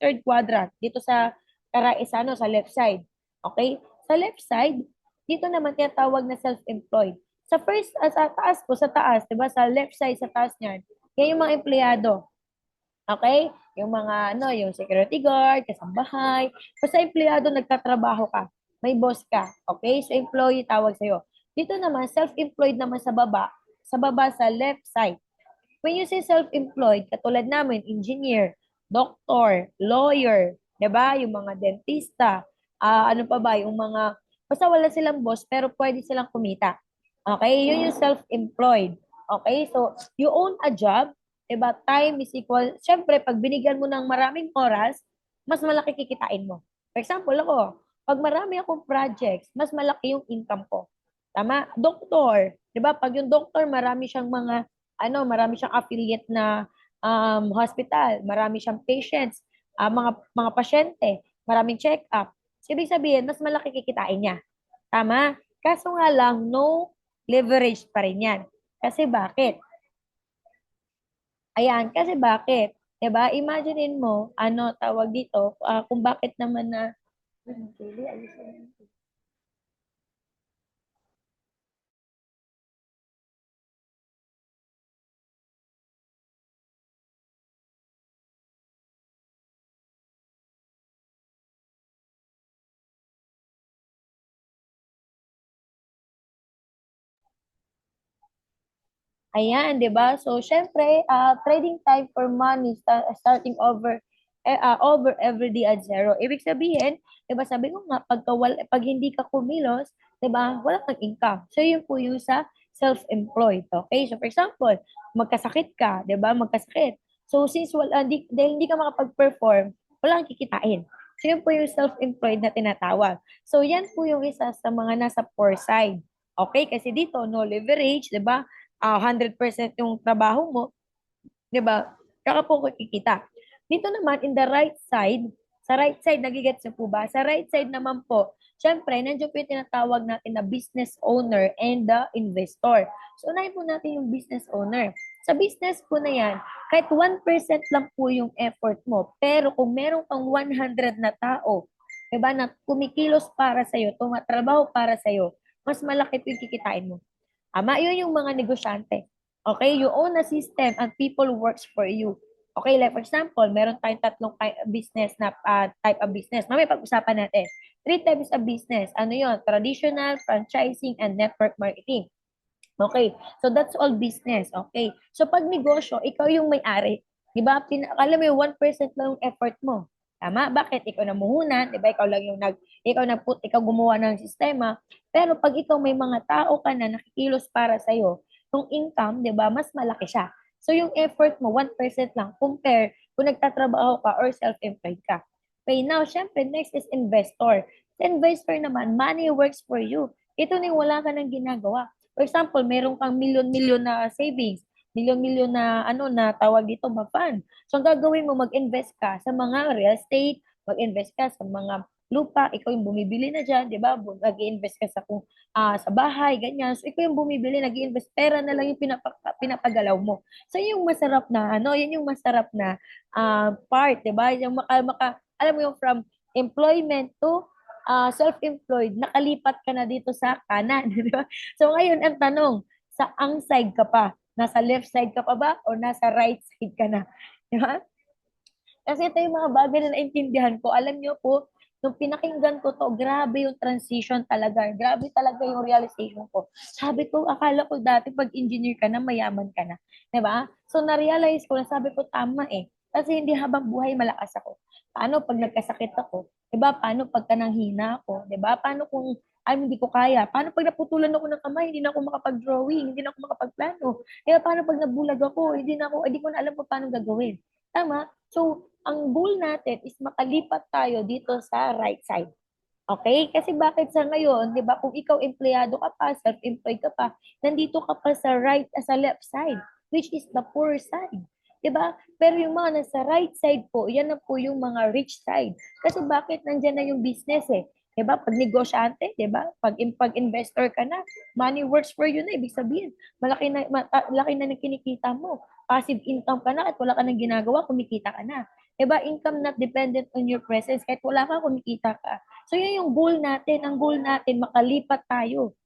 third quadrant dito sa sa left side. Okay? Sa left side, dito naman tinatawag na self-employed. Sa taas po, sa taas, 'di ba, sa left side sa taas niyan, yan yung mga empleyado. Okay? Yung mga, ano, yung security guard, kasambahay. Basta empleyado, nagtatrabaho ka. May boss ka. Okay? So, employee tawag sa'yo. Dito naman, self-employed naman sa baba sa left side. When you say self-employed, katulad namin, engineer, doctor, lawyer, 'di ba? Yung mga dentista, ano pa ba, yung mga, basta wala silang boss, pero pwede silang kumita. Okay? Yun yung self-employed. Okay? So, you own a job, 'di ba? Time is equal, syempre, pag binigyan mo ng maraming oras, mas malaki kikitain mo. For example, ako, pag marami akong projects, mas malaki yung income ko. Tama? Doktor, 'di ba? Pag yung doktor, marami siyang affiliate na hospital, marami siyang patients, mga pasyente, maraming check-up. So, ibig sabihin, mas malaki kikitain niya. Tama? Kaso nga lang, no leverage pa rin yan. Kasi bakit? Ayan, kasi bakit? 'Di ba? Imaginein mo, ano tawag dito, kung bakit naman na Julie, ayusin mo. Ayan, 'di ba? So, syempre, trading time for money starting over every day at zero. Ibig sabihin, 'di ba, sabi ko nga pag hindi ka kumilos, 'di ba? Wala kang income. So, yun po yung sa self-employed. Okay? So, for example, magkasakit ka, di ba? Magkasakit. So, since dahil hindi ka makapag-perform, wala kang kikitain. So, yun po yung self-employed na tinatawag. So, yan po yung isa sa mga nasa poor side. Okay? Kasi dito, no leverage, di ba? 100% yung trabaho mo, di ba? Kaka po kikita. Dito naman, in the right side, sa right side, nagigets niyo po ba? Sa right side naman po, syempre, nandiyan po yung tinatawag natin na business owner and the investor. So, unahin po natin yung business owner. Sa business po na yan, kahit 1% lang po yung effort mo, pero kung meron kang 100 na tao, diba, na kumikilos para sa'yo, tumatrabaho para sa'yo, mas malaki po yung kikitain mo. Ama, yun yung mga negosyante. Okay? You own a system and people works for you. Okay, like for example, meron tayong tatlong business na type of business. Mamaya pag-usapan natin. 3 types of business. Ano yon? Traditional, franchising, and network marketing. Okay, so that's all business. Okay, so pag negosyo, ikaw yung may-ari. Di ba? Alam mo yung 1% lang yung effort mo. Tama? Bakit? Ikaw na muhunan, di ba? Ikaw lang yung ikaw gumawa ng sistema. Pero pag ikaw may mga tao ka na nakikilos para sa'yo, yung income, di ba, mas malaki siya. So, yung effort mo, 1% lang, compare kung nagtatrabaho ka or self-employed ka. Okay, now, syempre, next is investor. Sa investor naman, money works for you. Ito na yung wala ka nang ginagawa. For example, meron kang milyon-milyon na savings, milyon-milyon na, na tawag dito, ma-fund. So, ang gagawin mo, mag-invest ka sa mga real estate, mag-invest ka sa mga lupa, ikaw yung bumibili na dyan, di ba? Nag-invest ka sa bahay, ganyan. So, ikaw yung bumibili, nag-invest, pera na lang yung pinapagalaw mo. So, yun yung masarap na, yan yung masarap na part, di ba? Yung alam mo yung from employment to self-employed, nakalipat ka na dito sa kanan, di ba? So, ngayon, ang tanong, saang side ka pa? Nasa left side ka pa ba? O nasa right side ka na? Di ba? Kasi ito yung mga bagay na naintindihan ko. Alam niyo po, nung pinakinggan ko to, grabe yung transition talaga. Grabe talaga yung realization ko. Sabi ko, akala ko dati pag engineer ka na, mayaman ka na. Diba? So, na-realize ko na sabi ko, tama eh. Kasi hindi habang buhay malakas ako. Paano pag nagkasakit ako? Diba? Paano pagka nanghina ako? Diba? Paano kung hindi ko kaya? Paano pag naputulan ako ng kamay, hindi na ako makapag-drawing, hindi na ako makapagplano? Diba? Paano pag nabulag ako, hindi ko na alam pa paano gagawin. Tama? So, ang goal natin is makalipat tayo dito sa right side. Okay? Kasi bakit sa ngayon, di ba, kung ikaw empleyado ka pa, self-employed ka pa, nandito ka pa sa sa left side, which is the poor side. Di ba? Pero yung mga nasa right side po, yan na po yung mga rich side. Kasi bakit nandyan na yung business eh? Di ba? Pag negosyante, di ba? Pag investor ka na, money works for you na. Ibig sabihin, laki na ng kinikita mo. Passive income ka na at wala ka nang ginagawa, kumikita ka na. Diba, income not dependent on your presence. Kahit wala ka, kumikita ka. So, yun yung goal natin. Ang goal natin, makalipat tayo.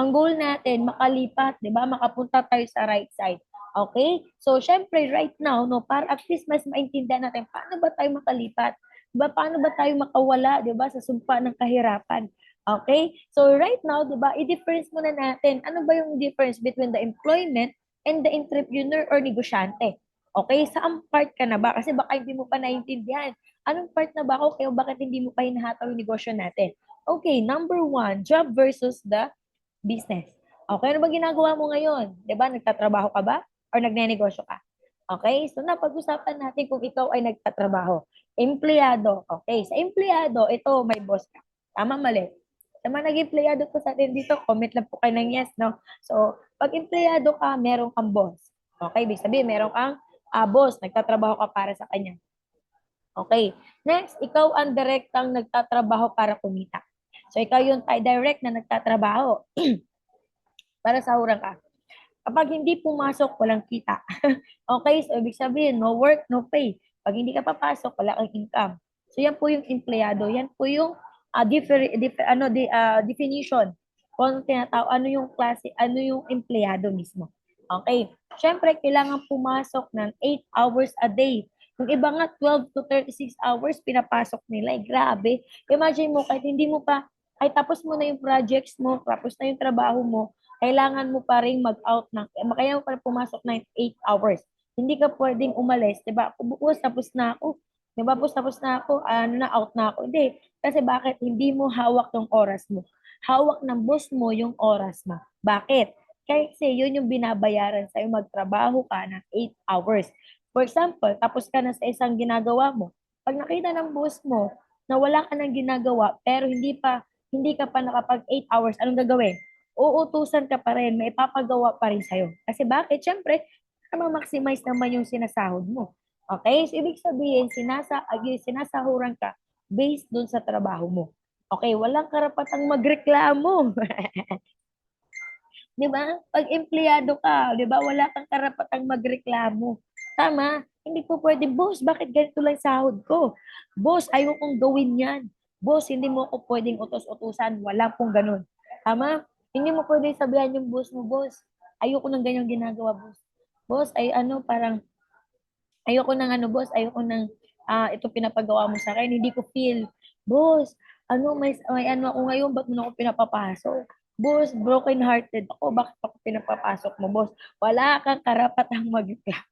Ang goal natin, makalipat, di ba? Makapunta tayo sa right side. Okay? So, syempre, right now, no, para at least mas maintindihan natin, paano ba tayo makalipat? Diba, paano ba tayo makawala, di ba, sa sumpa ng kahirapan? Okay? So, right now, di ba, i-difference muna natin, ano ba yung difference between the employment and the entrepreneur or negosyante? Okay? Saan part ka na ba? Kasi baka hindi mo pa naiintindihan. Anong part na ba ako? Kaya bakit hindi mo pa hinahataw yung negosyo natin? Okay, number 1, job versus the business. Okay, ano ba ginagawa mo ngayon? 'Di ba? Nagtatrabaho ka ba? Or nagnenegosyo ka? Okay, so napag-usapan natin kung ikaw ay nagtatrabaho. Empleyado. Okay, sa empleyado, ito may boss ka. Tama, mali. Sa mga nag-empleyado po sa atin dito, comment lang po kayo ng yes, no? So, pag empleyado ka, meron kang boss. Okay, ibig sabihin, meron kang boss, nagtatrabaho ka para sa kanya. Okay, next, ikaw ang direktang nagtatrabaho para kumita. So, ikaw yung direct na nagtatrabaho para sahuran ka. Kapag hindi pumasok, walang kita. Okay, so ibig sabihin, no work, no pay. Pag hindi ka papasok, wala kang income. So, yan po yung empleyado. Yan po yung definition. Kung ano yung klase, ano yung empleyado mismo. Okay. Siyempre, kailangan pumasok ng 8 hours a day. Yung iba nga, 12 to 36 hours pinapasok nila. Grabe. Imagine mo, kahit tapos mo na yung projects mo, tapos na yung trabaho mo, kailangan mo pa rin mag-out kaya mo pa rin pumasok ng 8 hours. Hindi ka pwedeng umalis, di ba? Bukas, tapos na ako. Di ba, boss, tapos na ako, out na ako. Hindi. Kasi bakit? Hindi mo hawak yung oras mo. Hawak ng boss mo yung oras mo. Bakit? Kasi yun yung binabayaran sa'yo, magtrabaho ka ng 8 hours. For example, tapos ka na sa isang ginagawa mo. Pag nakita ng boss mo na wala ka nang ginagawa, pero hindi ka pa nakapag 8 hours, anong gagawin? Uutusan ka pa rin, may papagawa pa rin sa'yo. Kasi bakit? Siyempre, ma-maximize naman yung sinasahod mo. Okay? So, ibig sabihin, sinasahuran ka based dun sa trabaho mo. Okay, walang karapatang magreklamo. 'Di ba? Pag empleyado ka, 'di ba? Wala kang karapatang magreklamo. Tama? Hindi po pwede, boss, bakit ganito lang sahod ko? Boss, ayaw kong gawin 'yan. Boss, hindi mo ako pwedeng utos-utusan. Wala pong ganun. Tama? Hindi mo pwedeng sabihan yung boss mo, boss, ayoko ng ganyang ginagawa, boss. Boss, ay ano, parang ayoko ng ano, boss, ayoko ng ito pinapagawa mo sa akin, hindi ko feel. Boss, ano, may ano ako ngayon, ba't mo na ako pinapapasok? Boss, broken hearted ako, bakit ako pinapapasok mo, boss? Wala kang karapatang magreklamo.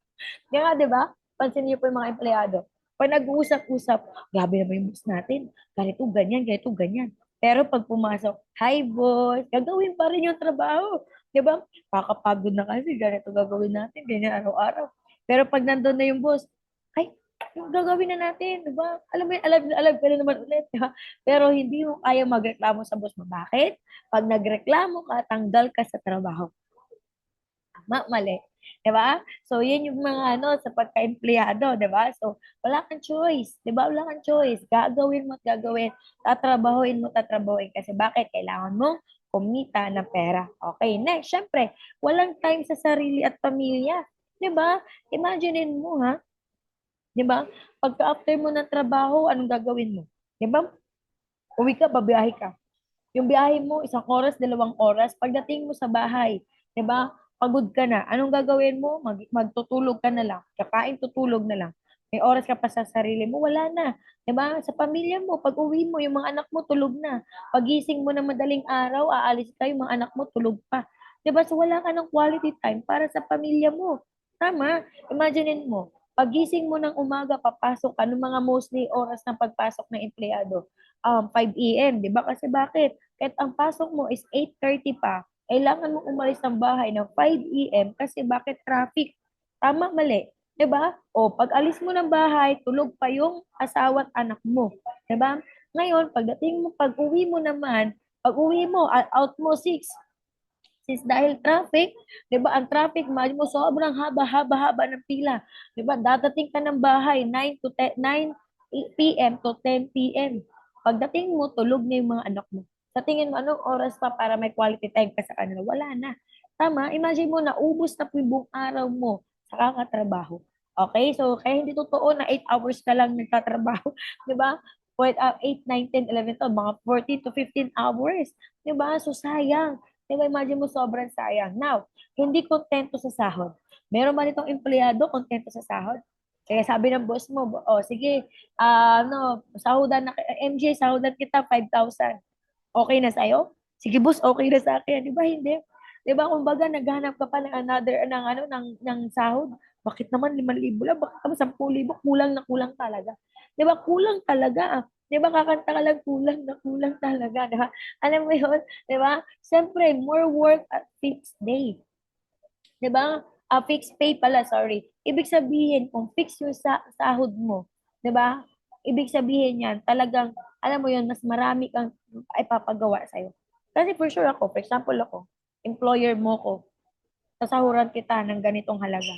Kaya nga, di ba? Pansin niyo po yung mga empleyado. Pag nag-uusap-usap, grabe naman yung boss natin. Ganito, ganyan, ganito, ganyan. Pero pag pumasok, hi boss, gagawin pa rin yung trabaho. Di ba? Kakapagod na kasi, ganito gagawin natin, ganyan araw-araw. Pero pag nandun na yung boss, ay, yung gagawin na natin, di ba? Alam mo yun, alam ka na naman ulit, di ba? Pero hindi mo kaya magreklamo sa boss mo. Bakit? Pag nagreklamo ka, tanggal ka sa trabaho. Tama, mali. 'Di ba? So, yun yung mga ano sa pagka-empleyado, 'di ba? So, wala kang choice, 'di ba? Wala kang choice. Gagawin mo at gagawin. Tatrabahuin mo, tatrabahuin. Kasi bakit? Kailangan mo kumita ng pera. Okay, next, syempre, walang time sa sarili at pamilya. 'Di ba? Imaginein mo, ha? 'Di ba? Pagka after mo ng trabaho, anong gagawin mo? 'Di ba? Uwi ka, babiyahe ka. Yung biyahe mo, 1 oras, 2 oras, pagdating mo sa bahay, 'di ba? Pagod ka na. Anong gagawin mo? Magtutulog ka na lang. Kakain, tutulog na lang. May oras ka pa sa sarili mo, wala na. 'Di ba? Sa pamilya mo, pag uwi mo, yung mga anak mo tulog na. Pagising mo ng madaling araw, aalis ka, yung mga anak mo tulog pa. 'Di ba? So wala ka ng quality time para sa pamilya mo. Tama? Imaginein mo, pagising mo ng umaga, papasok ka, ng mga mostly oras ng pagpasok ng empleyado, 5 a.m., 'di ba? Kasi bakit? Kahit ang pasok mo is 8:30 pa, kailangan mo umalis ng bahay ng 5 a.m. kasi bakit traffic? Tama, mali. 'Di ba? O, pag alis mo ng bahay, tulog pa yung asawa at anak mo. 'Di ba? Ngayon, pag-uwi mo naman, pag-uwi mo, out mo 6. Since dahil traffic, 'di ba? Ang traffic, mo sobrang haba-haba ng pila. 'Di ba? Dadating ka ng bahay 9 p.m. to 10 p.m. Pagdating mo, tulog na yung mga anak mo. Sa tingin mo, anong oras pa para may quality time ka sa kanila? Wala na. Tama? Imagine mo, naubos na po yung buong araw mo sa kakatrabaho. Okay? So, kaya hindi totoo na 8 hours ka lang nagtatrabaho. 'Di ba? 8, 9, 10, 11 to, mga 14 to 15 hours. 'Di ba? So, sayang. 'Di ba? Imagine mo, sobrang sayang. Now, hindi kontento sa sahod. Meron man itong empleyado kontento sa sahod? Kaya sabi ng boss mo, oh, sige, sahudan na, MJ, sahudan kita 5,000. Okay na sa'yo? Sige, boss, okay na sa akin. Di ba, hindi? Di ba, kumbaga, naghanap ka pa ng another, ng sahod. Bakit naman 5,000 lang? Bakit naman 10,000? Kulang na kulang talaga. Di ba, kulang talaga. Di ba, kakanta ka lang, kulang na kulang talaga. Di ba? Alam mo yun? Di ba? Siyempre, more work at fixed day. 'Di ba? Fixed pay pala, sorry. Ibig sabihin, kung fixed yung sahod mo, 'di ba? Ibig sabihin yan, talagang, alam mo yun, mas marami kang ipapagawa sa'yo. Kasi for sure ako, for example ako, employer mo ko, sasahuran kita ng ganitong halaga.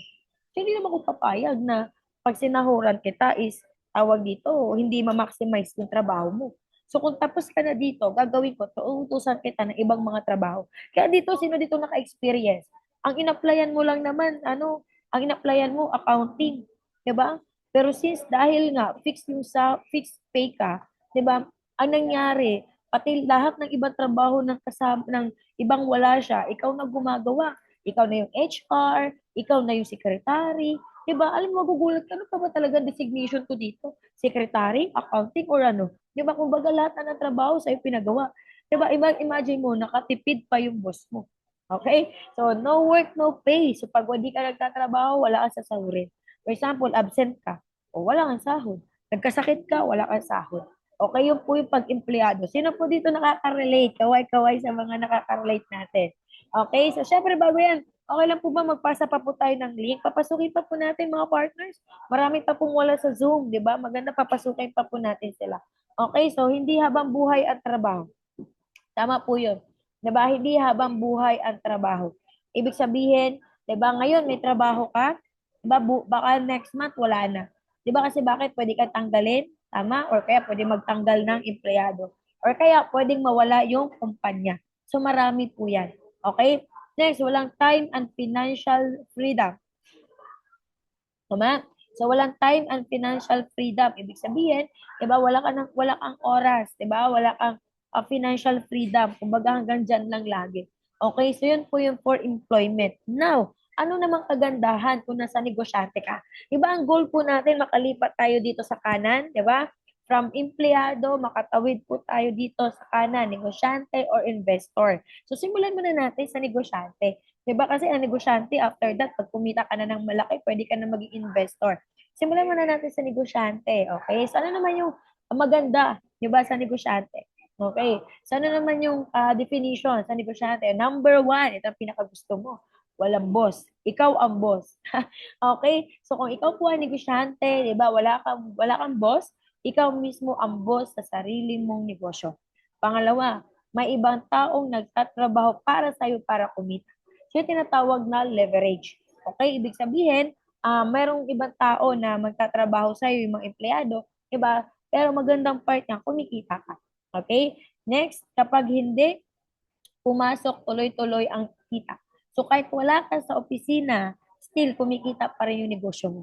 So, hindi naman ko papayag na pag sinahuran kita is, tawag dito, hindi ma-maximize yung trabaho mo. So, kung tapos ka na dito, gagawin ko, uutusan kita ng ibang mga trabaho. Kaya dito, sino dito naka-experience? Ang in-applyan mo lang naman, ang in-applyan mo, accounting. 'Di ba? Pero since dahil nga, fixed pay ka, 'di ba? Ang nangyari, pati lahat ng ibang trabaho ng kasama, ng ibang wala siya, ikaw na gumagawa. Ikaw na yung HR, ikaw na yung secretary, 'di ba? Alam mo, magugulat ka, ano pa ba talaga designation ko dito? Secretary, accounting, or ano? 'Di ba? Kumbaga lahat na ng trabaho sa'yo pinagawa. 'Di ba? Imagine mo, nakatipid pa yung boss mo. Okay? So, no work, no pay. So, pag hindi ka nagtatrabaho, wala kang sasahurin. For example, absent ka, o wala kang sahod. Nagkasakit ka, wala kang sahod. Okay, yun po yung pag-empleyado. Sino po dito nakaka-relate? Kaway-kaway sa mga nakaka-relate natin. Okay, so syempre bago yan, okay lang po ba magpasa pa po tayo ng link? Papasukin pa po natin mga partners. Marami pa pong wala sa Zoom, di ba? Maganda papasukin pa po natin sila. Okay, so hindi habang buhay ang trabaho. Tama po yun. Diba? Hindi habang buhay ang trabaho. Ibig sabihin, diba, ngayon may trabaho ka, diba, baka next month wala na. Diba kasi bakit pwede ka tanggalin, tama? Or kaya pwede magtanggal ng empleyado. Or kaya pwedeng mawala yung kumpanya. So marami po yan. Okay? Next, walang time and financial freedom. Tama? So, walang time and financial freedom. Ibig sabihin, di ba, wala kang oras, di ba? Wala kang financial freedom. Kumbaga hanggang dyan lang lagi. Okay, so yun po yung for employment. Now, ano namang kagandahan kung nasa negosyante ka? Di ba, ang goal po natin, makalipat tayo dito sa kanan, di ba? From empleyado, makatawid po tayo dito sa kanan, negosyante or investor. So, simulan muna natin sa negosyante. Diba kasi ang negosyante, after that, pag kumita ka na ng malaki, pwede ka na maging investor. Simulan muna natin sa negosyante, okay? So ano naman yung maganda, diba, sa negosyante? Okay. So ano naman yung definition sa negosyante? Number one, ito ang pinakagusto mo. Walang boss. Ikaw ang boss. Okay? So kung ikaw po ang negosyante, diba, wala kang boss, ikaw mismo ang boss sa sarili mong negosyo. Pangalawa, may ibang taong nagtatrabaho para sa'yo para kumita. So, yung tinatawag na leverage. Okay? Ibig sabihin, mayroong ibang tao na magtatrabaho sa iyo, yung mga empleyado, iba, pero magandang part niya, kumikita ka. Okay? Next, kapag hindi pumasok, tuloy-tuloy ang kita. So, kahit wala ka sa opisina, still, kumikita pa rin yung negosyo mo.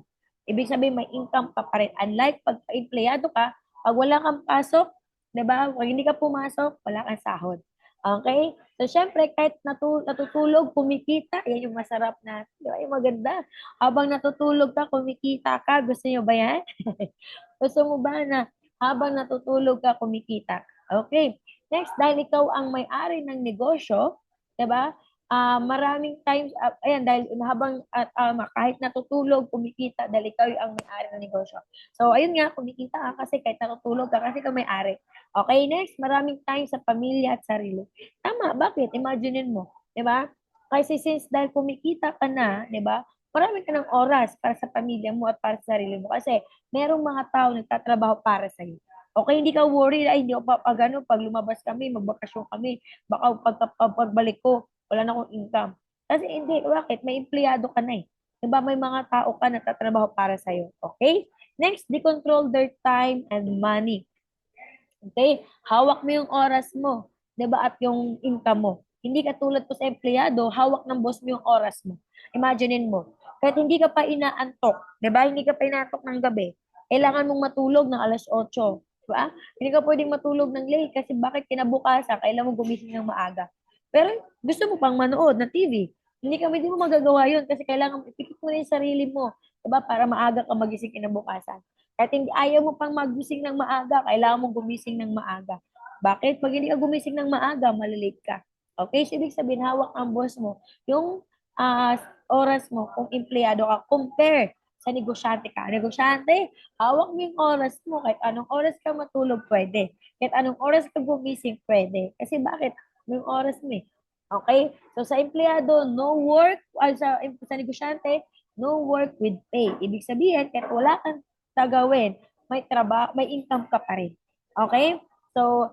Ibig sabihin, may income ka pa rin. Unlike pag empleyado ka, pag wala kang pasok, di ba? Pag hindi ka pumasok, wala kang sahod. Okay? So, syempre, kahit natutulog, kumikita, yan yung masarap na, di ba? Yung maganda. Habang natutulog ka, kumikita ka. Gusto nyo ba yan? Gusto mo ba na habang natutulog ka, kumikita? Okay. Next, dahil ikaw ang may-ari ng negosyo, 'di ba? Maraming times, ayan, dahil habang kahit natutulog, kumikita dahil ikaw ang may-ari ng negosyo. So, ayun nga, kumikita ka kasi kahit natutulog ka kasi ikaw may-ari. Okay, next, maraming time sa pamilya at sarili. Tama, bakit? Imaginein mo, 'di ba? Kasi since dahil kumikita ka na, 'di ba? Marami ka ng oras para sa pamilya mo at para sa sarili mo kasi merong mga tao nagtatrabaho para sa iyo. Okay, hindi ka worried, ay hindi ako pag lumabas kami, magbakasyon kami, baka pagbalik ko, wala na akong income. Kasi hindi, bakit? May empleyado ka na eh. Diba, may mga tao ka na tatrabaho para sa'yo. Okay? Next, they control their time and money. Okay? Hawak mo yung oras mo, 'di ba? At yung income mo. Hindi katulad po sa empleyado, hawak ng boss mo yung oras mo. Imaginein mo, kahit hindi ka pa inaantok, 'di ba? Hindi ka pa inaantok ng gabi. Kailangan mong matulog ng alas 8, 'di ba? Hindi ka pwedeng matulog ng late kasi bakit kinabukasan kailangan mong gumising ng maaga. Pero gusto mo pang manood ng TV. Hindi mo magagawa 'yun kasi kailangan ipikit mo na yung sarili mo, 'di ba? Para maaga ka magising kinabukasan. Kahit hindi ayaw mo pang magising ng maaga, kailangan mong gumising ng maaga. Bakit? Pag hindi ka gumising ng maaga, malilate ka. Okay? So, ibig sabihin, hawak ang boss mo. Yung oras mo, kung empleyado ka, compare sa negosyante ka. Negosyante, hawak mo yung oras mo. Kahit anong oras ka matulog, pwede. Kahit anong oras ka gumising, pwede. Kasi bakit? Yung oras mo eh. Okay? So, sa empleyado, no work, sa negosyante, no work with pay. Ibig sabihin, kahit wala kang gagawin, may trabaho, may income ka pa rin. Okay? So,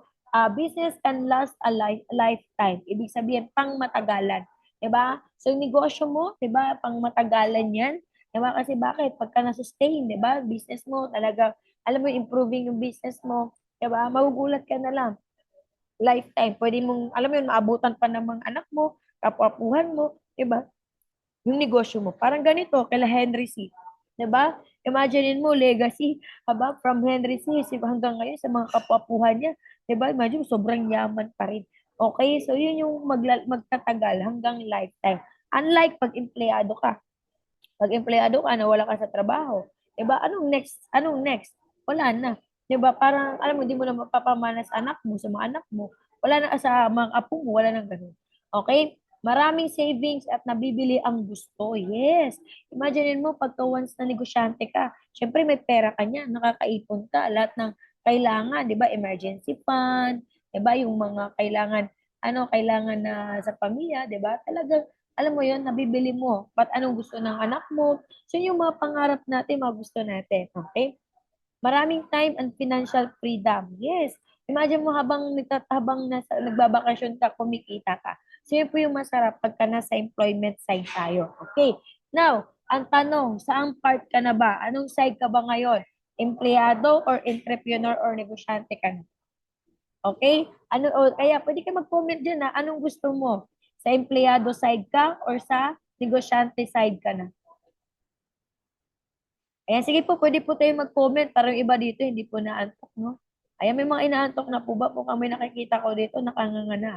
business can last a lifetime. Ibig sabihin, pang matagalan. 'Di ba? So, yung negosyo mo, 'di ba, pang matagalan 'yan. 'Di ba? Kasi bakit? Pagka na-sustain, 'di ba? Business mo talaga, alam mo, improving yung business mo, 'di ba? Magugulat ka na lang. Lifetime. Pwede mong, alam mo yun, maabutan pa ng mga anak mo, kapwapuhan mo, 'di ba? Yung negosyo mo. Parang ganito, kila Henry C. 'Di ba? Imagine mo, legacy, from Henry C. hanggang ngayon sa mga kapwapuhan niya. 'Di ba? Imagine, sobrang yaman pa rin. Okay, so yun yung magtatagal hanggang lifetime. Unlike pag empleyado ka. Pag empleyado ka, wala ka sa trabaho. 'Di ba? Anong next? Anong next? Wala na. 'Di ba? Parang, alam mo, hindi mo na mapapamana sa anak mo, sa mga anak mo. Wala na sa mga apo mo, wala nang ganun. Okay? Maraming savings at nabibili ang gusto. Yes. Imagine mo, pagka once na negosyante ka, syempre may pera ka niya, nakakaipon ka, lahat ng kailangan, di ba? Emergency fund, di ba? Yung mga kailangan, kailangan na sa pamilya, di ba? Talagang, alam mo yon nabibili mo. Ba't anong gusto ng anak mo? So, yung mga pangarap natin, mga gusto natin. Okay? Maraming time and financial freedom. Yes. Imagine mo habang nagbabakasyon ka, kumikita ka. So yun po yung masarap pagka nasa employment side tayo. Okay. Now, ang tanong, saan part ka na ba? Anong side ka ba ngayon? Empleyado or entrepreneur or negosyante ka na? Okay? Kaya pwede ka mag-comment dyan na anong gusto mo? Sa empleyado side ka or sa negosyante side ka na? Ayan, sige po, pwede po tayo mag-comment. Parang iba dito, hindi po naantok, no? Ayan, may mga inaantok na po ba? Kung may nakikita ko dito, nakanganga na.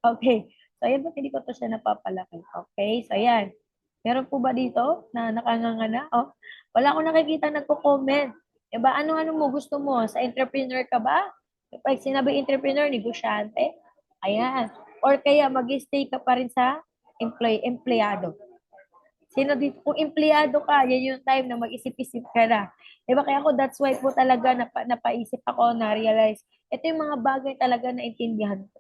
Okay. So, ayan po, hindi ko to siya napapalaki. Okay, so ayan. Meron po ba dito na nakanganga na? Oh, wala akong nakikita nagko-comment. Diba, ano-ano mo gusto mo? Sa entrepreneur ka ba? Pag sinabi entrepreneur, negosyante. Ayan. Or kaya mag-stay ka pa rin sa empleyado. Sino dito, kung empleyado ka, yan yung time na mag-isip-isip ka na. Diba? Kaya ako, that's why po talaga napaisip ako, na-realize, ito yung mga bagay talaga na intindihan ko.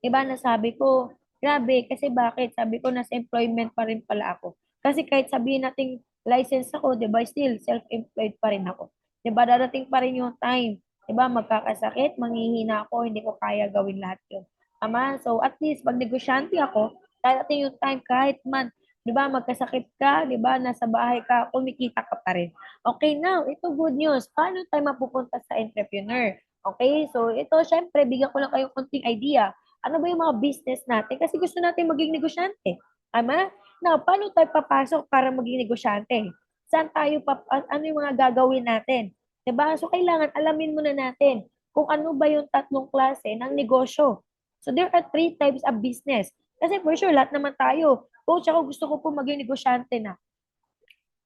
Diba, nasabi ko, grabe, kasi bakit? Sabi ko, nasa employment pa rin pala ako. Kasi kahit sabihin nating license ako, diba, still self-employed pa rin ako. Diba, darating pa rin yung time. Diba, magkakasakit, manghihina ako, hindi ko kaya gawin lahat yun. Tama? So, at least, pag negosyante ako, darating yung time, kahit man, 'di ba, magkasakit ka, 'di ba, nasa bahay ka, kumikita ka pa rin. Okay, now, ito good news. Paano tayo mapupunta sa entrepreneur? Okay, so ito, syempre, bigyan ko lang kayong konting idea. Ano ba yung mga business natin? Kasi gusto natin maging negosyante. Tama? Now, paano tayo papasok para maging negosyante? Saan tayo, ano yung mga gagawin natin? 'Di ba? So, kailangan alamin muna natin kung ano ba yung tatlong klase ng negosyo. So, there are three types of business. Kasi for sure, lahat naman tayo, coach ako, gusto ko po maging negosyante na.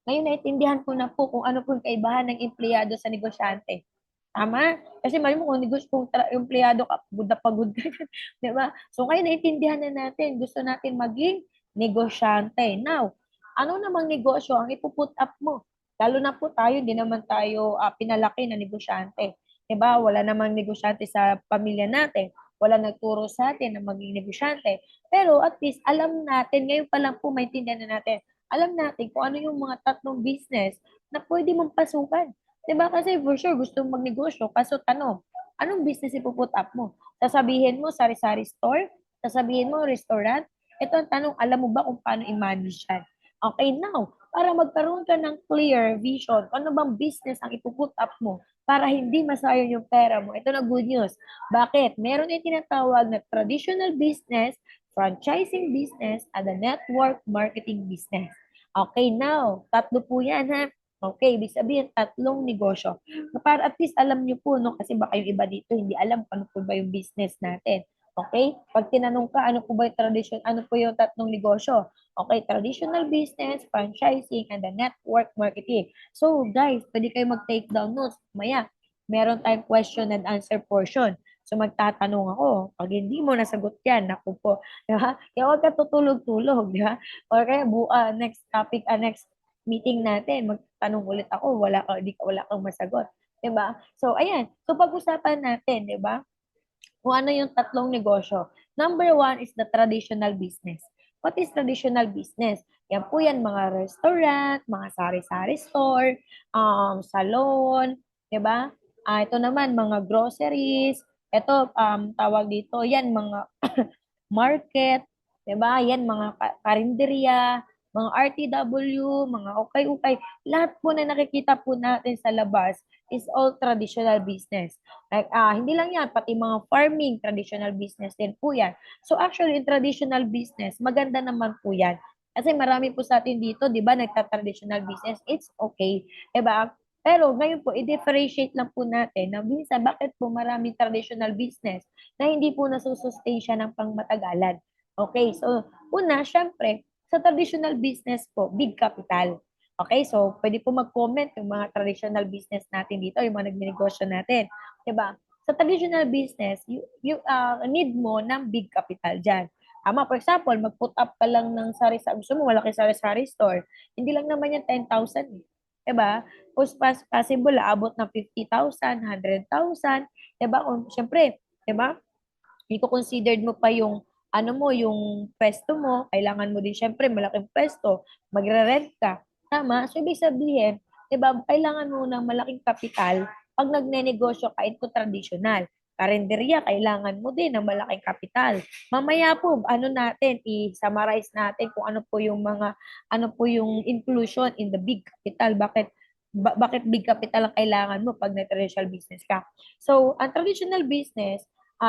Ngayon, naintindihan ko na po kung ano po yung kaibahan ng empleyado sa negosyante. Tama? Kasi mali mo kung empleyado ka, pagod ka. Di ba? So, ngayon, naintindihan na natin. Gusto natin maging negosyante. Now, ano namang negosyo ang ipuput up mo? Lalo na po tayo, hindi naman tayo pinalaki na negosyante. Diba? Wala namang negosyante sa pamilya natin. Wala nagturo sa atin na maging negosyante. Pero at least, alam natin, ngayon pa lang po maintindihan na natin, alam natin kung ano yung mga tatlong business na pwede mong pasukan. Diba? Kasi for sure, gusto mong magnegosyo. Kaso tanong, anong business ipuput up mo? Sasabihin mo, sari-sari store? Sasabihin mo, restaurant? Ito ang tanong, alam mo ba kung paano i-manage yan? Okay, now, para magkaroon ka ng clear vision, ano bang business ang ipuput up mo para hindi masayang yung pera mo? Ito na good news. Bakit? Meron yung tinatawag na traditional business, franchising business, at the network marketing business. Okay, now, tatlo po yan ha. Okay, ibig sabihin, tatlong negosyo. Para at least alam nyo po, no? Kasi baka yung iba dito, hindi alam ano po ba yung business natin. Okay? Pag tinanong ka, ano po ba yung tradition, ano po yung tatlong negosyo? Okay, traditional business, franchising, and the network marketing. So, guys, pwede kayo mag-take down notes. Maya, meron tayong question and answer portion. So, magtatanong ako. Pag hindi mo nasagot yan, naku po. Di ba? Kaya huwag ka tutulog-tulog, di ba? Or kaya, next topic, next meeting natin, magtanong ulit ako, wala kang masagot. Di ba? So, ayan. So, pag-usapan natin, di ba? Kung ano yung tatlong negosyo. Number one is the traditional business. What is traditional business? Yan po yan, mga restaurant, mga sari-sari store, salon, di ba? Ito naman, mga groceries. Ito, tawag dito, yan, mga market, 'di ba? Yan mga karinderya, mga RTW, mga ukay-ukay, lahat po na nakikita po natin sa labas is all traditional business. Like hindi lang 'yan, pati mga farming, traditional business din po 'yan. So actually, in traditional business, maganda naman po 'yan. Kasi marami po sa atin dito, 'di ba, nagta-traditional business. It's okay, 'di ba? Pero ngayon po, i-differentiate lang po natin na minsan bakit po maraming traditional business na hindi po nasusustain siya ng pangmatagalan. Okay, so una, syempre, sa traditional business po, big capital. Okay, so pwede po mag-comment yung mga traditional business natin dito, yung mga nagninegosyo natin. Diba? Sa traditional business, you need mo ng big capital dyan. Tama, for example, mag-put up ka lang ng sari-sari, gusto mo malaki sari-sari store, hindi lang naman yan 10,000 eh. Diba? Possible, abot ng 50,000, 100,000, diba? O, syempre, diba? I-considered mo pa yung ano mo, yung pwesto mo, kailangan mo din syempre malaking pwesto, magre-rent ka. Tama? So, ibig sabihin, 'di ba, kailangan mo ng malaking kapital pag nagnenegosyo ka into traditional. Karinderya, kailangan mo din ng malaking kapital. Mamaya po, ano natin, i-summarize natin kung ano po yung mga, ano po yung inclusion in the big capital. Bakit big capital ang kailangan mo pag na-traditional business ka? So, ang traditional business,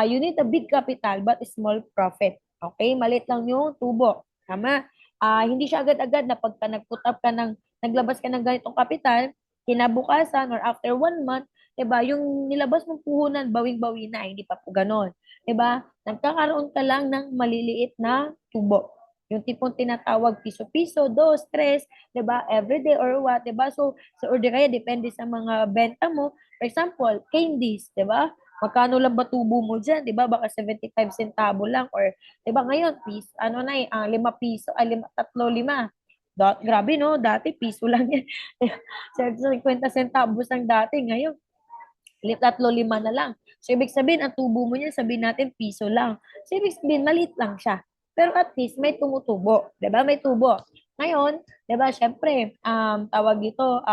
you need a big capital but small profit. Okay? Malit lang yung tubo. Tama? Hindi siya agad-agad na pagka nag-put up ka ng, naglabas ka ng ganitong kapital, kinabukasan or after 1 month, diba, yung nilabas mong puhunan, bawing-bawi na, hindi pa po ganon. Diba? Nagkakaroon ka lang ng maliliit na tubo. Yung tipong tinatawag piso-piso, dos, tres, diba, everyday or what, diba? So or di kaya depende sa mga benta mo. For example, candies, diba? Magkano lang ba tubo mo dyan? Di ba? Baka 75 centavo lang. Or, di ba ngayon, ano na 5 piso, 5, 3, 5. Grabe, no? Dati, piso lang yan. 50 centavos ang dati. Ngayon, 3, 5 na lang. So, ibig sabihin, ang tubo mo niyan, sabihin natin, piso lang. So, ibig sabihin, maliit lang siya. Pero at least, may tumutubo. Di ba? May tubo. Ngayon, di ba, syempre, tawag dito,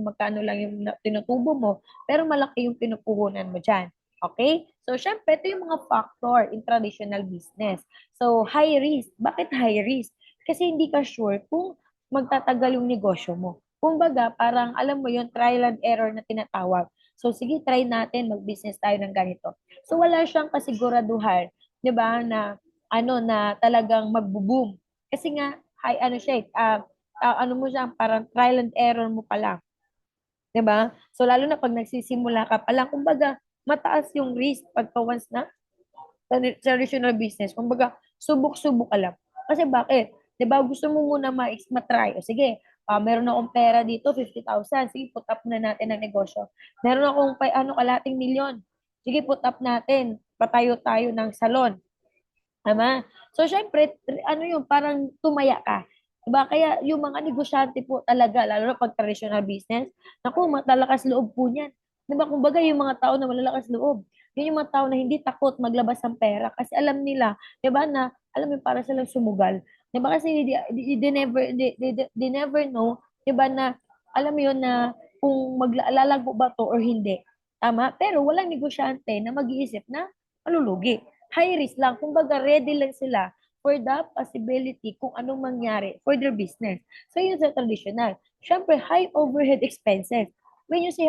magkano lang yung tinutubo mo, pero malaki yung pinupuhunan mo dyan. Okay? So, syempre, ito yung mga factor in traditional business. So, high risk. Bakit high risk? Kasi hindi ka sure kung magtatagal yung negosyo mo. Kumbaga, parang, alam mo yung trial and error na tinatawag. So, sige, try natin, mag-business tayo ng ganito. So, wala siyang kasiguraduhan, di ba, na, na talagang magbo-boom. Kasi nga, ano siya, ano mo siya, parang trial and error mo pa lang. 'Di ba? So, lalo na pag nagsisimula ka pa lang, kumbaga, mataas yung risk pagka once na traditional business. Kumbaga, subok-subok ka lang. Kasi bakit? 'Di ba, gusto mo muna matry. O sige, meron akong pera dito, 50,000. Sige, put up na natin ang negosyo. Meron akong kalating milyon. Sige, put up natin. Patayo tayo ng salon. Tama? So, syempre, ano yung parang tumaya ka. Diba? Kaya yung mga negosyante po talaga, lalo na pag traditional business, naku, matalakas loob po niyan. Diba? Kumbaga, yung mga tao na malalakas loob, yun yung mga tao na hindi takot maglabas ng pera kasi alam nila, diba, na alam mo, para silang sumugal. Diba? Kasi they never know, diba, na alam mo yun na kung maglalago ba to or hindi. Tama? Pero walang negosyante na mag-iisip na malulugi. High risk lang. Kumbaga, ready lang sila for the possibility kung anong mangyari for their business. So, yun sa traditional. Siyempre, high overhead expenses. When you say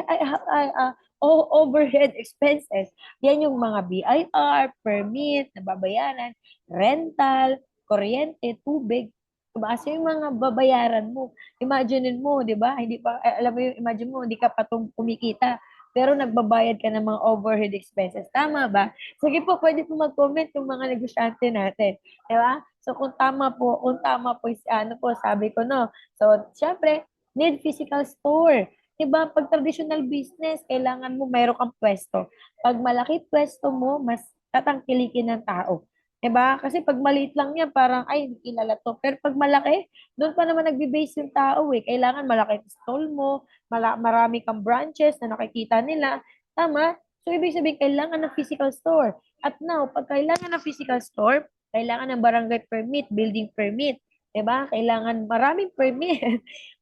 overhead expenses, yan yung mga BIR, permit, nababayaran, rental, kuryente, tubig. Diba? So, yung mga babayaran mo, imaginein mo, di ba? Hindi pa, alam mo yung imagine mo, hindi ka pa kumikita, pero nagbabayad ka ng mga overhead expenses. Tama ba? Sige po, pwede po mag-comment yung mga negosyante natin. Di ba? So, kung tama po, ano po, sabi ko, no. So, syempre, need physical store. Diba? Pag traditional business, kailangan mo mayroon kang pwesto. Pag malaki pwesto mo, mas tatangkilikin ng tao. Diba? Kasi pag maliit lang yan, parang, ay, hindi kilala to. Pero pag malaki, doon pa naman nagbe-base yung tao eh. Kailangan malaki yung stall mo, marami kang branches na nakikita nila. Tama? So, ibig sabihin, kailangan ng physical store. At now, pag kailangan ng physical store, kailangan ng barangay permit, building permit. Diba? Kailangan maraming permit.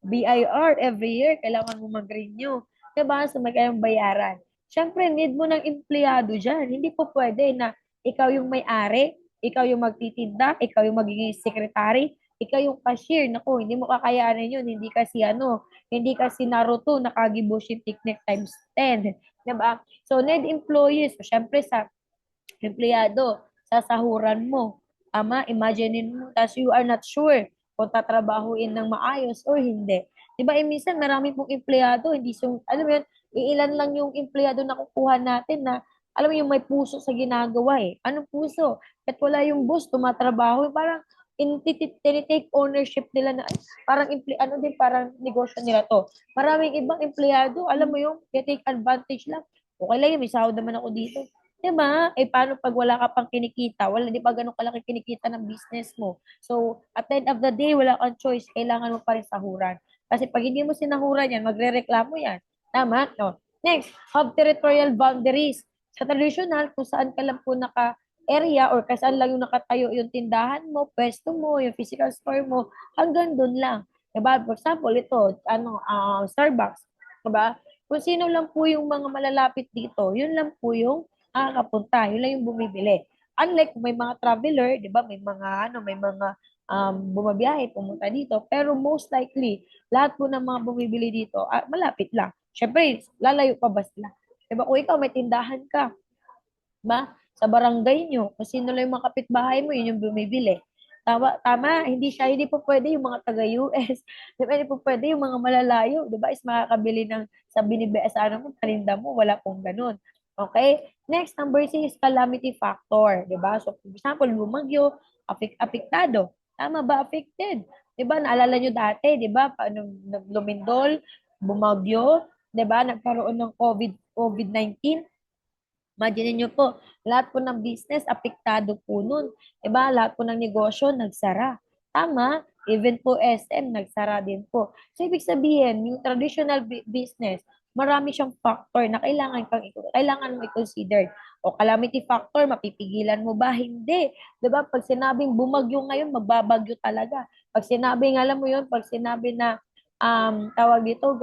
BIR every year, kailangan mo mag-renew. Diba? So, may kayang bayaran. Siyempre, need mo ng empleyado dyan. Hindi po pwede na ikaw yung may-ari, ikaw yung magtitinda, ikaw yung magiging secretary, ikaw yung cashier. Naku, hindi mo kakayanin yun. Hindi kasi Naruto, nakagibushin technique times 10. Diba? So, need employees. So, syempre sa empleyado, sasahuran mo. Tama? Imaginein mo. Tapos you are not sure kung tatrabahuin ng maayos or hindi. Diba, minsan marami pong empleyado, hindi alam mo yun, ilan lang yung empleyado na kukuha natin na alam mo yung may puso sa ginagawa eh. Anong puso? At wala yung boss, tumatrabaho. Parang tinitake ownership nila na, ay, parang parang negosyo nila to. Maraming ibang empleyado, alam mo yung take advantage lang. Okay lang yun, may sahod naman ako dito. 'Di ba? Eh, paano pag wala ka pang kinikita? Wala, 'di ba ganun kalaki kinikita ng business mo? So, at the end of the day, wala kang choice. Kailangan mo pa rin sahuran. Kasi pag hindi mo sinahuran yan, magrereklamo yan. Tama? No. Next, have territorial boundaries. Sa traditional, kung saan ka lang po naka-area or kung saan lang yung nakatayo yung tindahan mo, pwesto mo, yung physical store mo, hanggang doon lang. Diba? For example, ito, Starbucks. Diba? Kung sino lang po yung mga malalapit dito, yun lang po yung nakakapunta. Yun lang yung bumibili. Unlike kung may mga traveler, 'di ba? May mga bumabiyahe pumunta dito, pero most likely lahat po ng mga bumibili dito malapit lang. Syempre, lalayo pa ba sila? 'Di ba? Kung ikaw may tindahan ka, ba? Sa barangay nyo, kung sino lang yung mga kapitbahay mo, yun yung bumibili. Tama, hindi po pwede yung mga taga-US. Di ba, hindi po pwede yung mga malalayo. Di ba, is makakabili ng sa sa ano mo, paninda mo, wala pong ganun. Okay? Next, number 6 is calamity factor. Di ba? So, for example, bumagyo, apektado. Tama ba? Affected. Di ba? Naalala nyo dati, di ba? Paano lumindol, bumagyo, di ba? Nagkaroon ng COVID-19. Imagine niyo po, lahat po ng business apektado po nun. Diba? Lahat po ng negosyo nagsara. Tama? Even po SM, nagsara din po. So, ibig sabihin, yung traditional business, marami siyang factor na kailangan mo i-consider. O calamity factor, mapipigilan mo ba? Hindi. Diba? Pag sinabing bumagyo ngayon, magbabagyo talaga. Pag sinabing, alam mo yun, pag sinabi na tawag dito,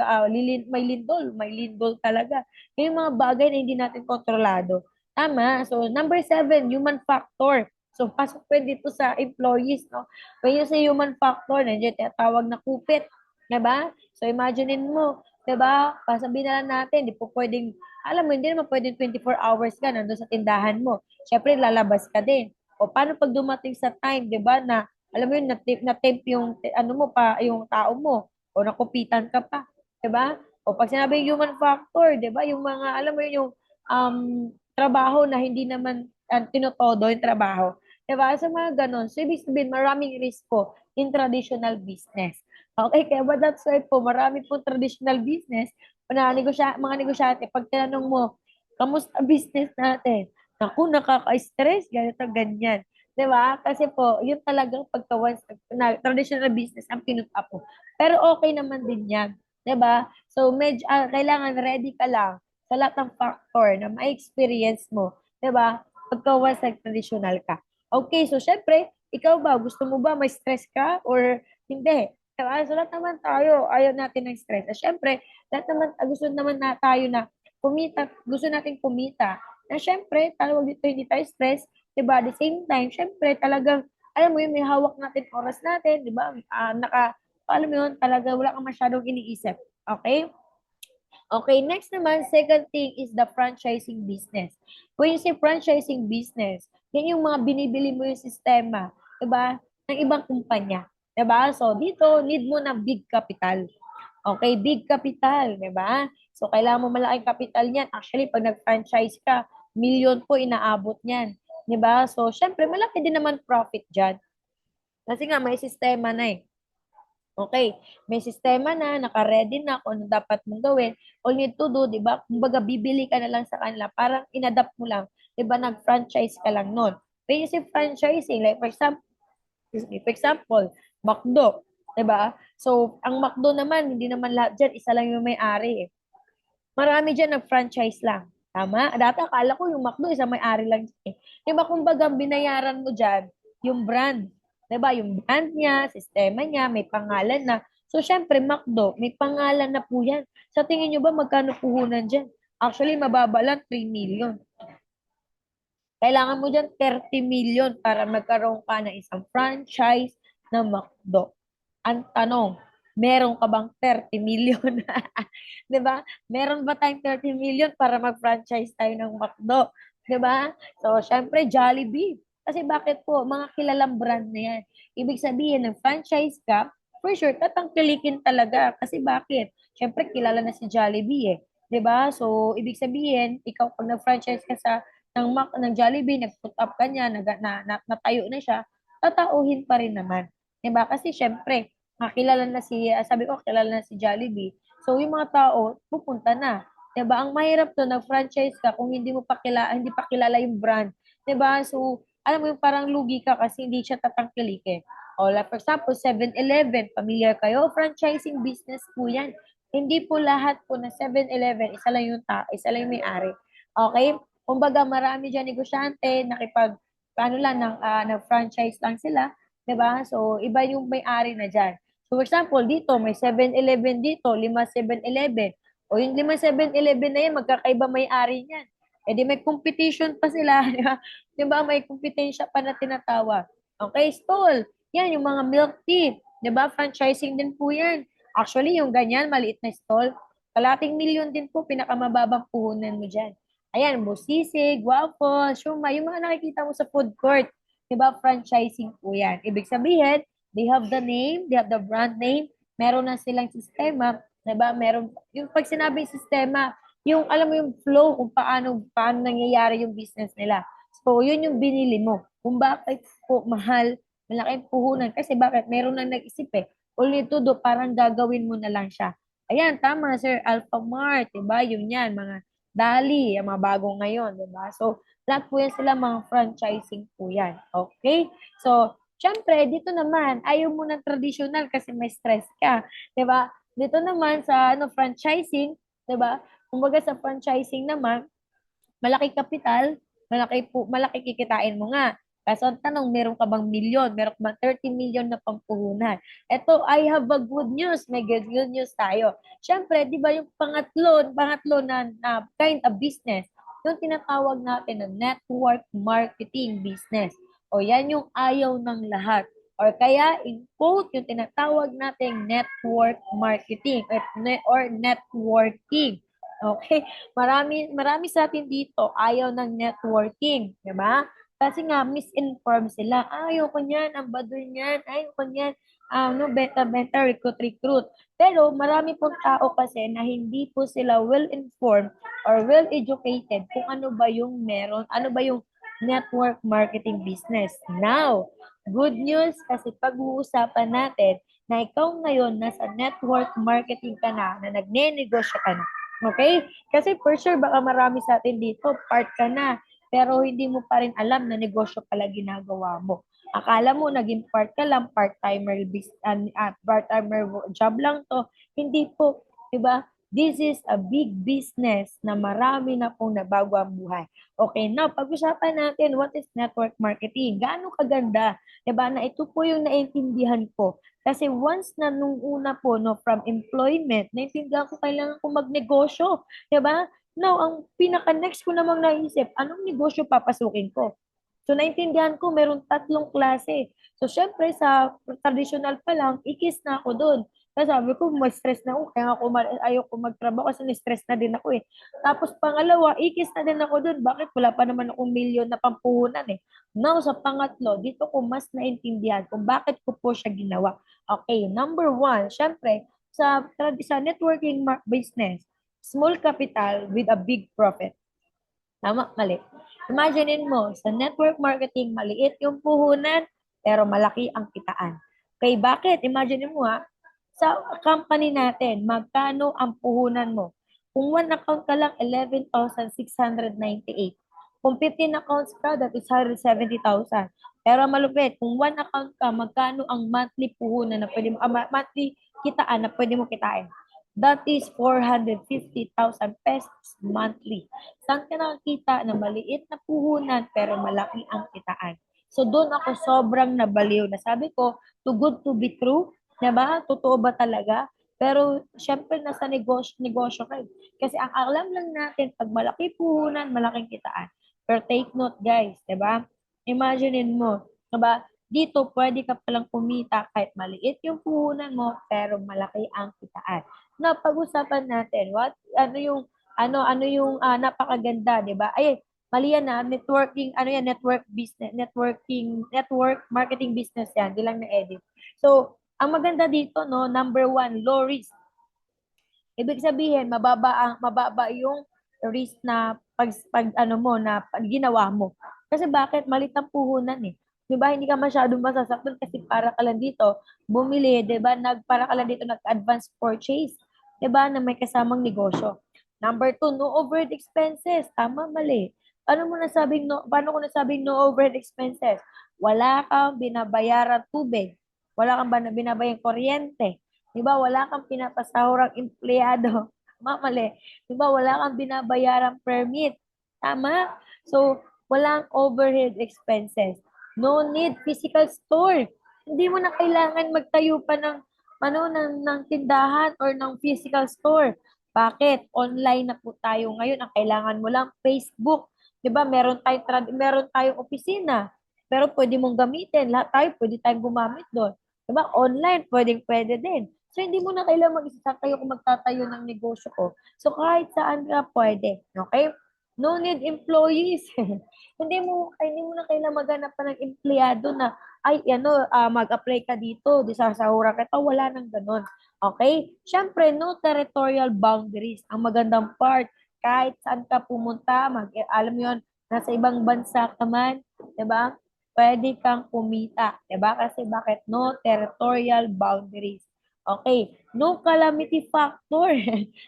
may lindol talaga. Yung mga bagay na hindi natin kontrolado. Tama. So, number 7, human factor. So, pasok po dito sa employees, no? When you say human factor, nandiyan tawag na kupit. Diba? So, imaginein mo, diba? Pasabihin na lang natin, di po pwedeng, alam mo, hindi naman pwedeng 24 hours ka nandun sa tindahan mo. Siyempre, lalabas ka din. O, paano pag dumating sa time, diba, na, alam mo yun, na-temp yung, ano mo pa, yung tao mo, o nakupitan ka pa. Diba? O pag sinabing human factor, 'di ba? Yung mga alam mo yun, yung trabaho na hindi naman tinotodo yung trabaho. 'Di ba? Sa mga ganun. So ibig sabihin maraming risk po in traditional business. Okay, kaya ba that's why po marami po traditional business mga negosyante pag tinanong mo, kamusta business natin? Naku, nakaka-stress, ganito, ganyan. 'Di ba? Kasi po, yun talagang pagka once na traditional business ang pinuta po. Pero okay naman din yan. 'Di ba? So, kailangan ready ka lang sa lahat ng factor na ma-experience mo. 'Di ba? Pagka once nag-traditional ka. Okay, so syempre, ikaw ba, gusto mo ba may stress ka or hindi? 'Di ba? So, lahat naman tayo, ayaw natin ng stress. At syempre, lahat naman, gusto naman na tayo na gusto natin kumita. Na syempre, tawag dito, hindi tayo stress. 'Di ba? At the same time, syempre, talagang, alam mo yun, may hawak natin oras natin, 'di ba? Alam mo yun, talaga wala kang masyadong iniisip. Okay? Okay, next naman, second thing is the franchising business. When you say franchising business, yan yung mga binibili mo yung sistema, 'di ba? Ng ibang kumpanya. 'Di ba? So, dito, need mo ng big capital. Okay, big capital, 'di ba? So, kailangan mo malaking capital niyan. Actually, pag nag-franchise ka, milyon po inaabot niyan. 'Di ba? So, syempre, malaki din naman profit diyan. Kasi nga, may sistema na eh. Okay, may sistema na, naka-ready na kung ano dapat mong gawin. All you need to do, di ba? Kumbaga, bibili ka na lang sa kanila. Parang inadapt mo lang. Di ba? Nag-franchise ka lang nun. When you say franchising, like for example, McDo. Di ba? So, ang McDo naman, hindi naman lahat dyan, isa lang yung may-ari eh. Marami dyan nag-franchise lang. Tama? Dati akala ko yung McDo, isa may-ari lang dyan eh. Di ba? Kumbaga, binayaran mo dyan, yung brand. 'Di ba? Yung brand niya, sistema niya, may pangalan na. So, syempre, McDo, may pangalan na po yan. Sa tingin nyo ba, magkano puhunan dyan? Actually, mababa lang, 3 million. Kailangan mo dyan 30 million para magkaroon ka ng isang franchise na McDo. Ang tanong, meron ka bang 30 million? 'Di ba? Meron ba tayong 30 million para mag-franchise tayo ng McDo? 'Di ba? So, syempre, Jollibee. Kasi bakit po? Mga kilalang brand na yan. Ibig sabihin, ng franchise ka, for sure, tatangkilikin talaga. Kasi bakit? Syempre, kilala na si Jollibee eh. 'Di ba? So, ibig sabihin, ikaw pag nag-franchise ka ng Jollibee, nag-put up ka niya, natayo na siya, tatauhin pa rin naman. 'Di ba? Kasi syempre, kilala na kilala na si Jollibee. So, yung mga tao, pupunta na. 'Di ba? Ang mahirap to, nag-franchise ka kung hindi pa kilala yung brand. 'Di ba? So, alam mo yung parang lugi ka kasi hindi siya tatangkilikin. O, like for example, 7-Eleven, familiar kayo? Franchising business po yan. Hindi po lahat po na 7-Eleven, isa lang yung may-ari. Okay? Kumbaga, marami dyan negosyante, paano lang, nag-franchise lang sila, 'di ba? So, iba yung may-ari na dyan. So, for example, dito, may 7-Eleven dito, 5 7-Eleven. O yung 5 7-Eleven na yan, magkakaiba may-ari niyan. Eh di may competition pa sila, di ba? Di ba? May kompetensya pa na tinatawag. Okay, stall. Yan, yung mga milk tea. Di ba? Franchising din po yan. Actually, yung ganyan, maliit na stall, kalating milyon din po, pinakamababang puhunan mo dyan. Ayan, busisig, waffle, shumai, yung mga nakikita mo sa food court. Di ba? Franchising po yan. Ibig sabihin, they have the name, they have the brand name, meron na silang sistema, 'di ba? Meron yung pag sinabing sistema, yung alam mo yung flow kung paano nangyayari yung business nila. So, yun yung binili mo. Kung bakit po mahal, malaking puhunan kasi bakit meron nang nag-isip eh. Only to do, parang gagawin mo na lang siya. Ayan, tama Sir Alphamart, 'di ba? Yung yan, mga Dali, yung mga bago ngayon, 'di ba? So, lahat po yan sila mga franchising po yan. Okay? So, syempre, dito naman, ayaw mo ng traditional kasi may stress ka. 'Di ba? Dito naman sa franchising, 'di ba? Kumbaga sa franchising naman, malaki kapital, malaki kikitain mo nga. Kaso ang tanong, meron ka bang milyon? Meron ka bang 30 million na pampuhunan? Ito, I have a good news. May good news tayo. Siyempre, di ba yung pangatlo na kind of business, yung tinatawag natin na network marketing business. O yan yung ayaw ng lahat. Or kaya, in quote, yung tinatawag nating network marketing or networking. Okay? Marami sa atin dito ayaw ng networking, di ba? Kasi nga, misinformed sila. Ayoko niyan, ang baduy niyan, ayoko niyan, beta, recruit. Pero marami pong tao kasi na hindi po sila well-informed or well-educated kung ano ba yung meron, ano ba yung network marketing business. Now, good news kasi pag-uusapan natin na ikaw ngayon nasa network marketing ka na nagne-negosyo ka na. Okay? Kasi for sure, baka marami sa atin dito, part ka na, pero hindi mo pa rin alam na negosyo pala ginagawa mo. Akala mo, naging part ka lang, part-timer job lang to. Hindi po, di ba? This is a big business na marami na pong nabago ang buhay. Okay, now, pag-usapan natin, what is network marketing? Gaano kaganda? Diba, na ito po yung naintindihan ko. Kasi once na nung una po, no, from employment, naintindihan ko kailangan ko magnegosyo. Diba? Now, ang pinaka-next ko namang naisip, anong negosyo papasukin ko? So, naintindihan ko, meron 3 klase. So, syempre, sa traditional pa lang, ikis na ako doon. Kasi sabi ko, stress na ako, kaya ako ayaw ko magtrabaho kasi na-stress na din ako eh. Tapos pangalawa, ikis na din ako doon. Bakit? Wala pa naman akong milyon na pampuhunan eh. Now, sa pangatlo, dito ko mas naintindihan kung bakit ko po siya ginawa. Okay, number 1, syempre, sa networking business, small capital with a big profit. Tama, mali. Imaginein mo, sa network marketing, maliit yung puhunan, pero malaki ang kitaan. Okay, bakit? Imagine mo sa company natin, magkano ang puhunan mo? Kung 1 account ka lang, 11,698. Kung 15 accounts ka, that is 170,000. Pero malupit, kung 1 account ka, magkano ang monthly puhunan na pwede mo, monthly kitaan na pwede mo kitain? That is 450,000 pesos monthly. Saan ka nakakita na maliit na puhunan pero malaki ang kitaan? So doon ako sobrang nabaliw na sabi ko, too good to be true, diba? Totoo ba talaga? Pero syempre nasa negosyo kayo. Kasi ang alam lang natin, pag malaki puhunan, malaking kitaan. Pero take note guys, diba? Imaginein mo, diba? Dito pwede ka palang kumita kahit maliit yung puhunan mo, pero malaki ang kitaan. Na pag-usapan natin, ano yung napakaganda, 'di ba? Ay, mali yan na networking, network business, network marketing business yan, di lang na edit. So, ang maganda dito no, number 1, low risk. Ibig sabihin, mababa yung risk na pag ginawa mo. Kasi bakit malit ang puhunan eh. 'Di ba? Hindi ka masyadong masasaktan kasi para ka lang dito bumili, 'di ba? Para ka lang dito nag-advance purchase, 'di ba? Na may kasamang negosyo. Number two, no overhead expenses. Tama, mali. Paano ko nasabing no overhead expenses? Wala kang binabayaran tubig. Wala kang binabayang kuryente. Di ba? Wala kang pinapasahurang empleyado. Tama, mali. Di ba? Wala kang binabayarang permit. Tama? So, walang overhead expenses. No need physical store. Hindi mo na kailangan magtayo pa ng tindahan or ng physical store. Bakit? Online na po tayo ngayon. Ang kailangan mo lang Facebook. 'Di ba? Meron tayong opisina. Pero pwede mong gamitin. Lahat tayo pwede tayong gumamit doon. 'Di ba? Online, pwede din. So, hindi mo na kailangan mag-isa tayo kung magtatayo ng negosyo ko. So, kahit saan ka pwede. Okay? No need employees. Hindi mo na kailangan maghanap pa ng empleyado na mag-apply ka dito, di sasahuran kita, wala nang ganun. Okay? Siyempre, no territorial boundaries. Ang magandang part, kahit saan ka pumunta, alam mo yun, nasa ibang bansa ka man, di ba? Pwede kang kumita, di ba? Kasi bakit? No territorial boundaries. Okay, no calamity factor.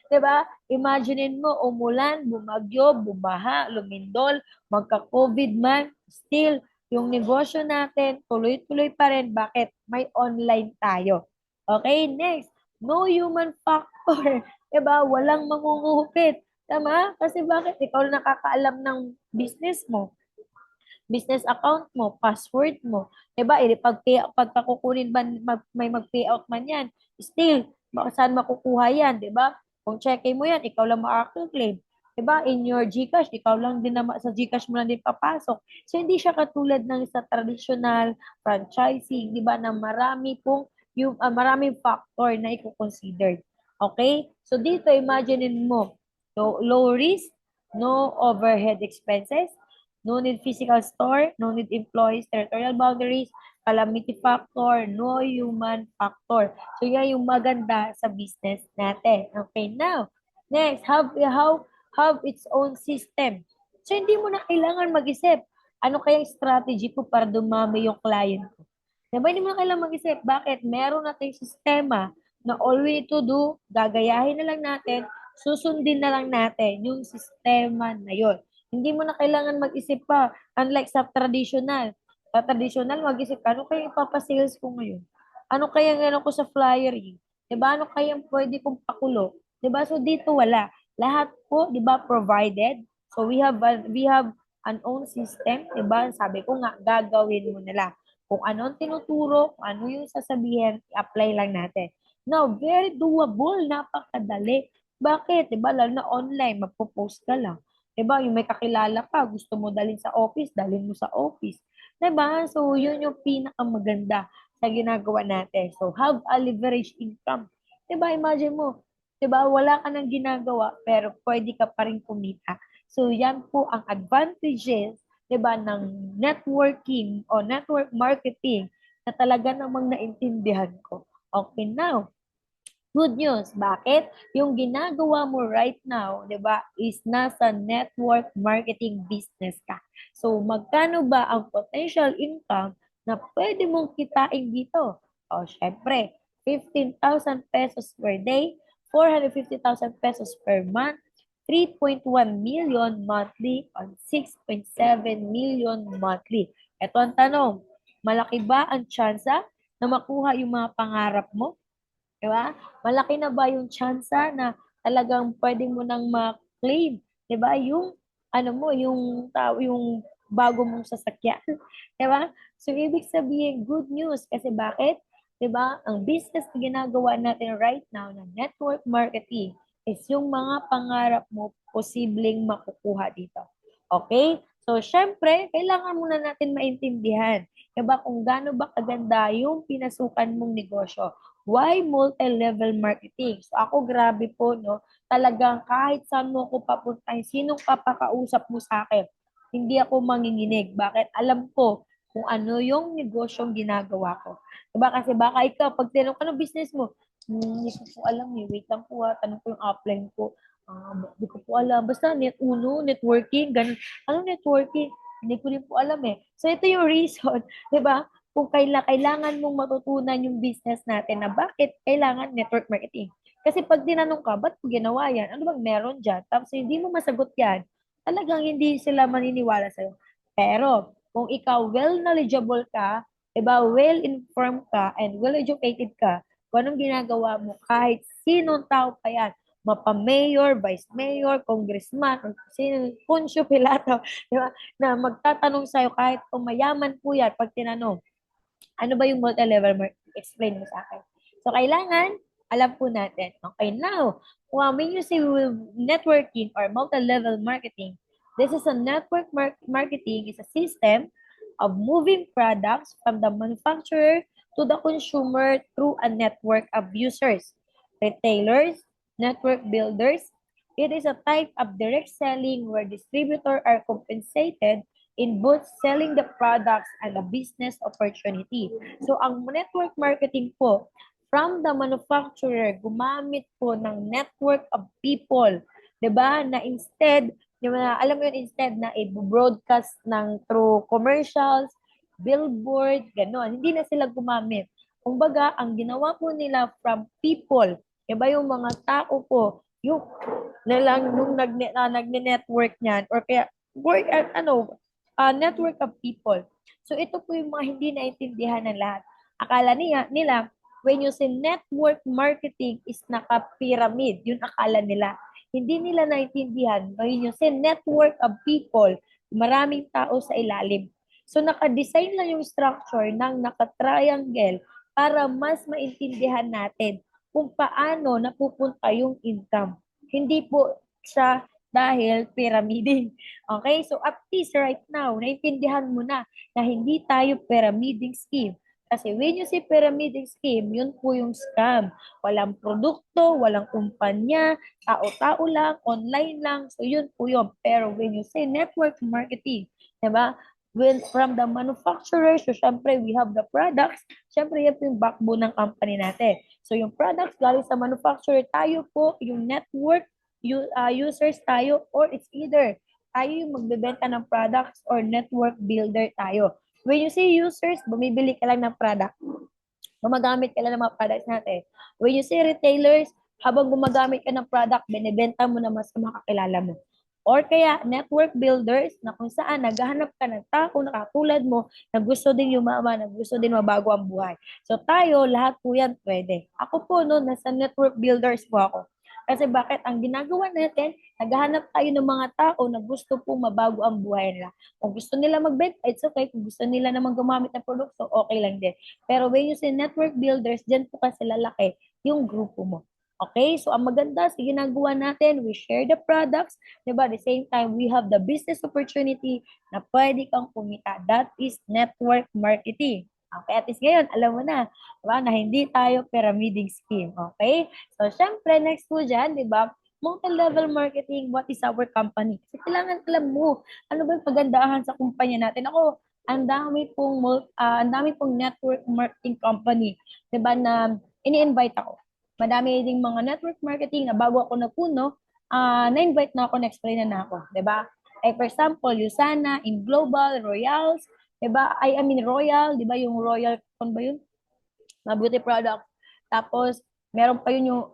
'Di ba? Imaginein mo, umulan, bumagyo, bumaha, lumindol, magka-COVID man, still, yung negosyo natin, tuloy-tuloy pa rin. Bakit? May online tayo. Okay, next. No human factor. 'Di ba? Walang mangungupit. Tama? Kasi bakit? Ikaw na nakakaalam ng business mo, business account mo, password mo. 'Di ba? Pagka kukunin may mag-payout man 'yan, still, saan makukuha 'yan, 'di ba? Kung checkin mo 'yan, ikaw lang makaka-claim. 'Di ba? In your GCash, ikaw lang din sa GCash mo lang din papasok. So hindi siya katulad ng sa traditional franchising, 'di ba, na maraming factor na i-consider. Okay? So dito imaginein mo, low risk, no overhead expenses, no need physical store, no need employees, territorial boundaries, calamity factor, no human factor. So yan yung maganda sa business natin. Okay, now, next, have its own system. So hindi mo na kailangan mag-isip, ano kayang strategy ko para dumami yung client ko. Diba, hindi mo na kailangan mag-isip. Bakit? Meron nating sistema na all we need to do, gagayahin na lang natin, susundin na lang natin yung sistema na yon. Hindi mo na kailangan mag-isip pa. Unlike sa traditional. Sa traditional, mag-isip ka, ano kaya ipapasales ko ngayon? Ano kaya ano ko sa flyering? Diba? Ano kaya pwede kong pakulo? Diba? So, dito wala. Lahat po, diba, provided. So, we have an own system. Diba? Sabi ko nga, gagawin mo na lang. Kung ano ang tinuturo, kung ano yung sasabihin, i-apply lang natin. Now, very doable, napakadali. Bakit? Diba? Lalo na online, magpo-post ka lang. Diba, yung may kakilala ka, gusto mo dalhin sa office, dalhin mo sa office. Diba? So, yun yung pinakamaganda sa ginagawa natin. So, have a leverage income. Diba, imagine mo, diba, wala ka nang ginagawa, pero pwede ka pa rin kumita. So, yan po ang advantages, diba, ng networking o network marketing na talaga namang naintindihan ko. Okay, now, good news. Bakit? Yung ginagawa mo right now, 'di ba, is nasa network marketing business ka. So, magkano ba ang potential income na pwede mong kitain dito? O, syempre, 15,000 pesos per day, 450,000 pesos per month, 3.1 million monthly, on 6.7 million monthly. Ito ang tanong, malaki ba ang tsansa na makuha yung mga pangarap mo? Di ba? Malaki na ba yung tsansa na talagang pwede mo nang ma-claim, 'di ba? Yung ano mo, yung bago mong sasakyan, 'di ba? So ibig sabihin good news kasi bakit? 'Di ba? Ang business na ginagawa natin right now na network marketing is yung mga pangarap mo posibleng makukuha dito. Okay? So, syempre, kailangan muna natin maintindihan, 'di ba, kung gaano ba kaganda yung pinasukan mong negosyo. Why multi-level marketing? So ako grabe po, no? Talagang kahit saan mo ako papuntahin, sinong papakausap mo sa akin, hindi ako manginginig. Bakit? Alam ko kung ano yung negosyong ginagawa ko. Diba? Kasi baka ikaw, pag tinanong ka ng business mo, hindi ko po alam eh. Wait lang po tanong ko yung upline ko. Hindi ko po alam. Basta networking, ganun. Anong networking? Hindi ko rin po alam eh. So ito yung reason, di ba? Kung kailangan mong matutunan yung business natin na bakit kailangan network marketing. Kasi pag tinanong ka, ba't mo ginawa yan? Ano bang meron dyan? Tapos hindi mo masagot yan, talagang hindi sila maniniwala sa'yo. Pero, kung ikaw well knowledgeable ka, diba, well-informed ka, and well-educated ka, kung anong ginagawa mo, kahit sinong tao pa yan, mapa-mayor, vice mayor, congressman, or sino, Poncio Pilato, di ba, na magtatanong sa'yo kahit kung mayaman po yan, pag tinanong, ano ba yung multi-level marketing? Explain mo sa akin. So, kailangan, alam po natin. Okay, now, when you say networking or multi-level marketing, this is a marketing is a system of moving products from the manufacturer to the consumer through a network of users, retailers, network builders. It is a type of direct selling where distributors are compensated in both selling the products and the business opportunity. So, ang network marketing po, from the manufacturer, gumamit po ng network of people, 'di ba? Na instead, yung alam mo yun, instead na i-broadcast ng through commercials, billboard, gano'n. Hindi na sila gumamit. Kumbaga, ang ginawa po nila from people, 'di ba yung mga tao po, yung nilang nung nagne-network niyan or kaya work network of people. So ito po yung mga hindi naintindihan ng lahat. Akala nila when you say network marketing is naka-pyramid, yun akala nila. Hindi nila naintindihan when you say network of people, maraming tao sa ilalim. So naka-design lang yung structure ng naka-triangle para mas maintindihan natin kung paano napupunta yung income. Hindi po siya dahil pyramiding. Okay? So at least right now, naintindihan mo na hindi tayo pyramiding scheme. Kasi when you say pyramiding scheme, yun po yung scam. Walang produkto, walang kumpanya, tao-tao lang, online lang. So yun po yun. Pero when you say network marketing, diba? When, from the manufacturer, so syempre we have the products, syempre yan po yung backbone ng company natin. So yung products galing sa manufacturer, tayo po yung network users tayo or it's either tayo yung magbebenta ng products or network builder tayo. When you say users, bumibili ka lang ng product. Gumagamit ka lang ng mga products natin. When you say retailers, habang gumagamit ka ng product, binibenta mo naman sa mga kakilala mo. Or kaya network builders na kung saan naghahanap ka ng tao na katulad mo na gusto din yumaman, na gusto din mabago ang buhay. So tayo, lahat po yan pwede. Ako po no, nasa network builders po ako. Kasi bakit? Ang ginagawa natin, naghahanap tayo ng mga tao na gusto pong mabago ang buhay nila. Kung gusto nila magbenta, it's okay. Kung gusto nila naman gumamit ng produkto, okay lang din. Pero when you say network builders, dyan po kasi lalaki yung grupo mo. Okay? So, ang maganda sa ginagawa natin, we share the products, diba? At the same time, we have the business opportunity na pwede kang kumita. That is network marketing. Okay, at least ngayon, alam mo na, diba, na hindi tayo pyramiding scheme. Okay? So, syempre, next po dyan, diba, multi-level marketing, what is our company? Kasi kailangan alam mo, ano ba yung pagandahan sa kumpanya natin? Ako, ang dami pong network marketing company, diba, na ini-invite ako. Madami ding mga network marketing na bago ako napuno, na-invite na ako, na-explain na ako, diba? Like for example, Usana, In Global, Royals, diba? I mean Royal, diba yung Royal, kung ba yun? Mga beauty product. Tapos, meron pa yun yung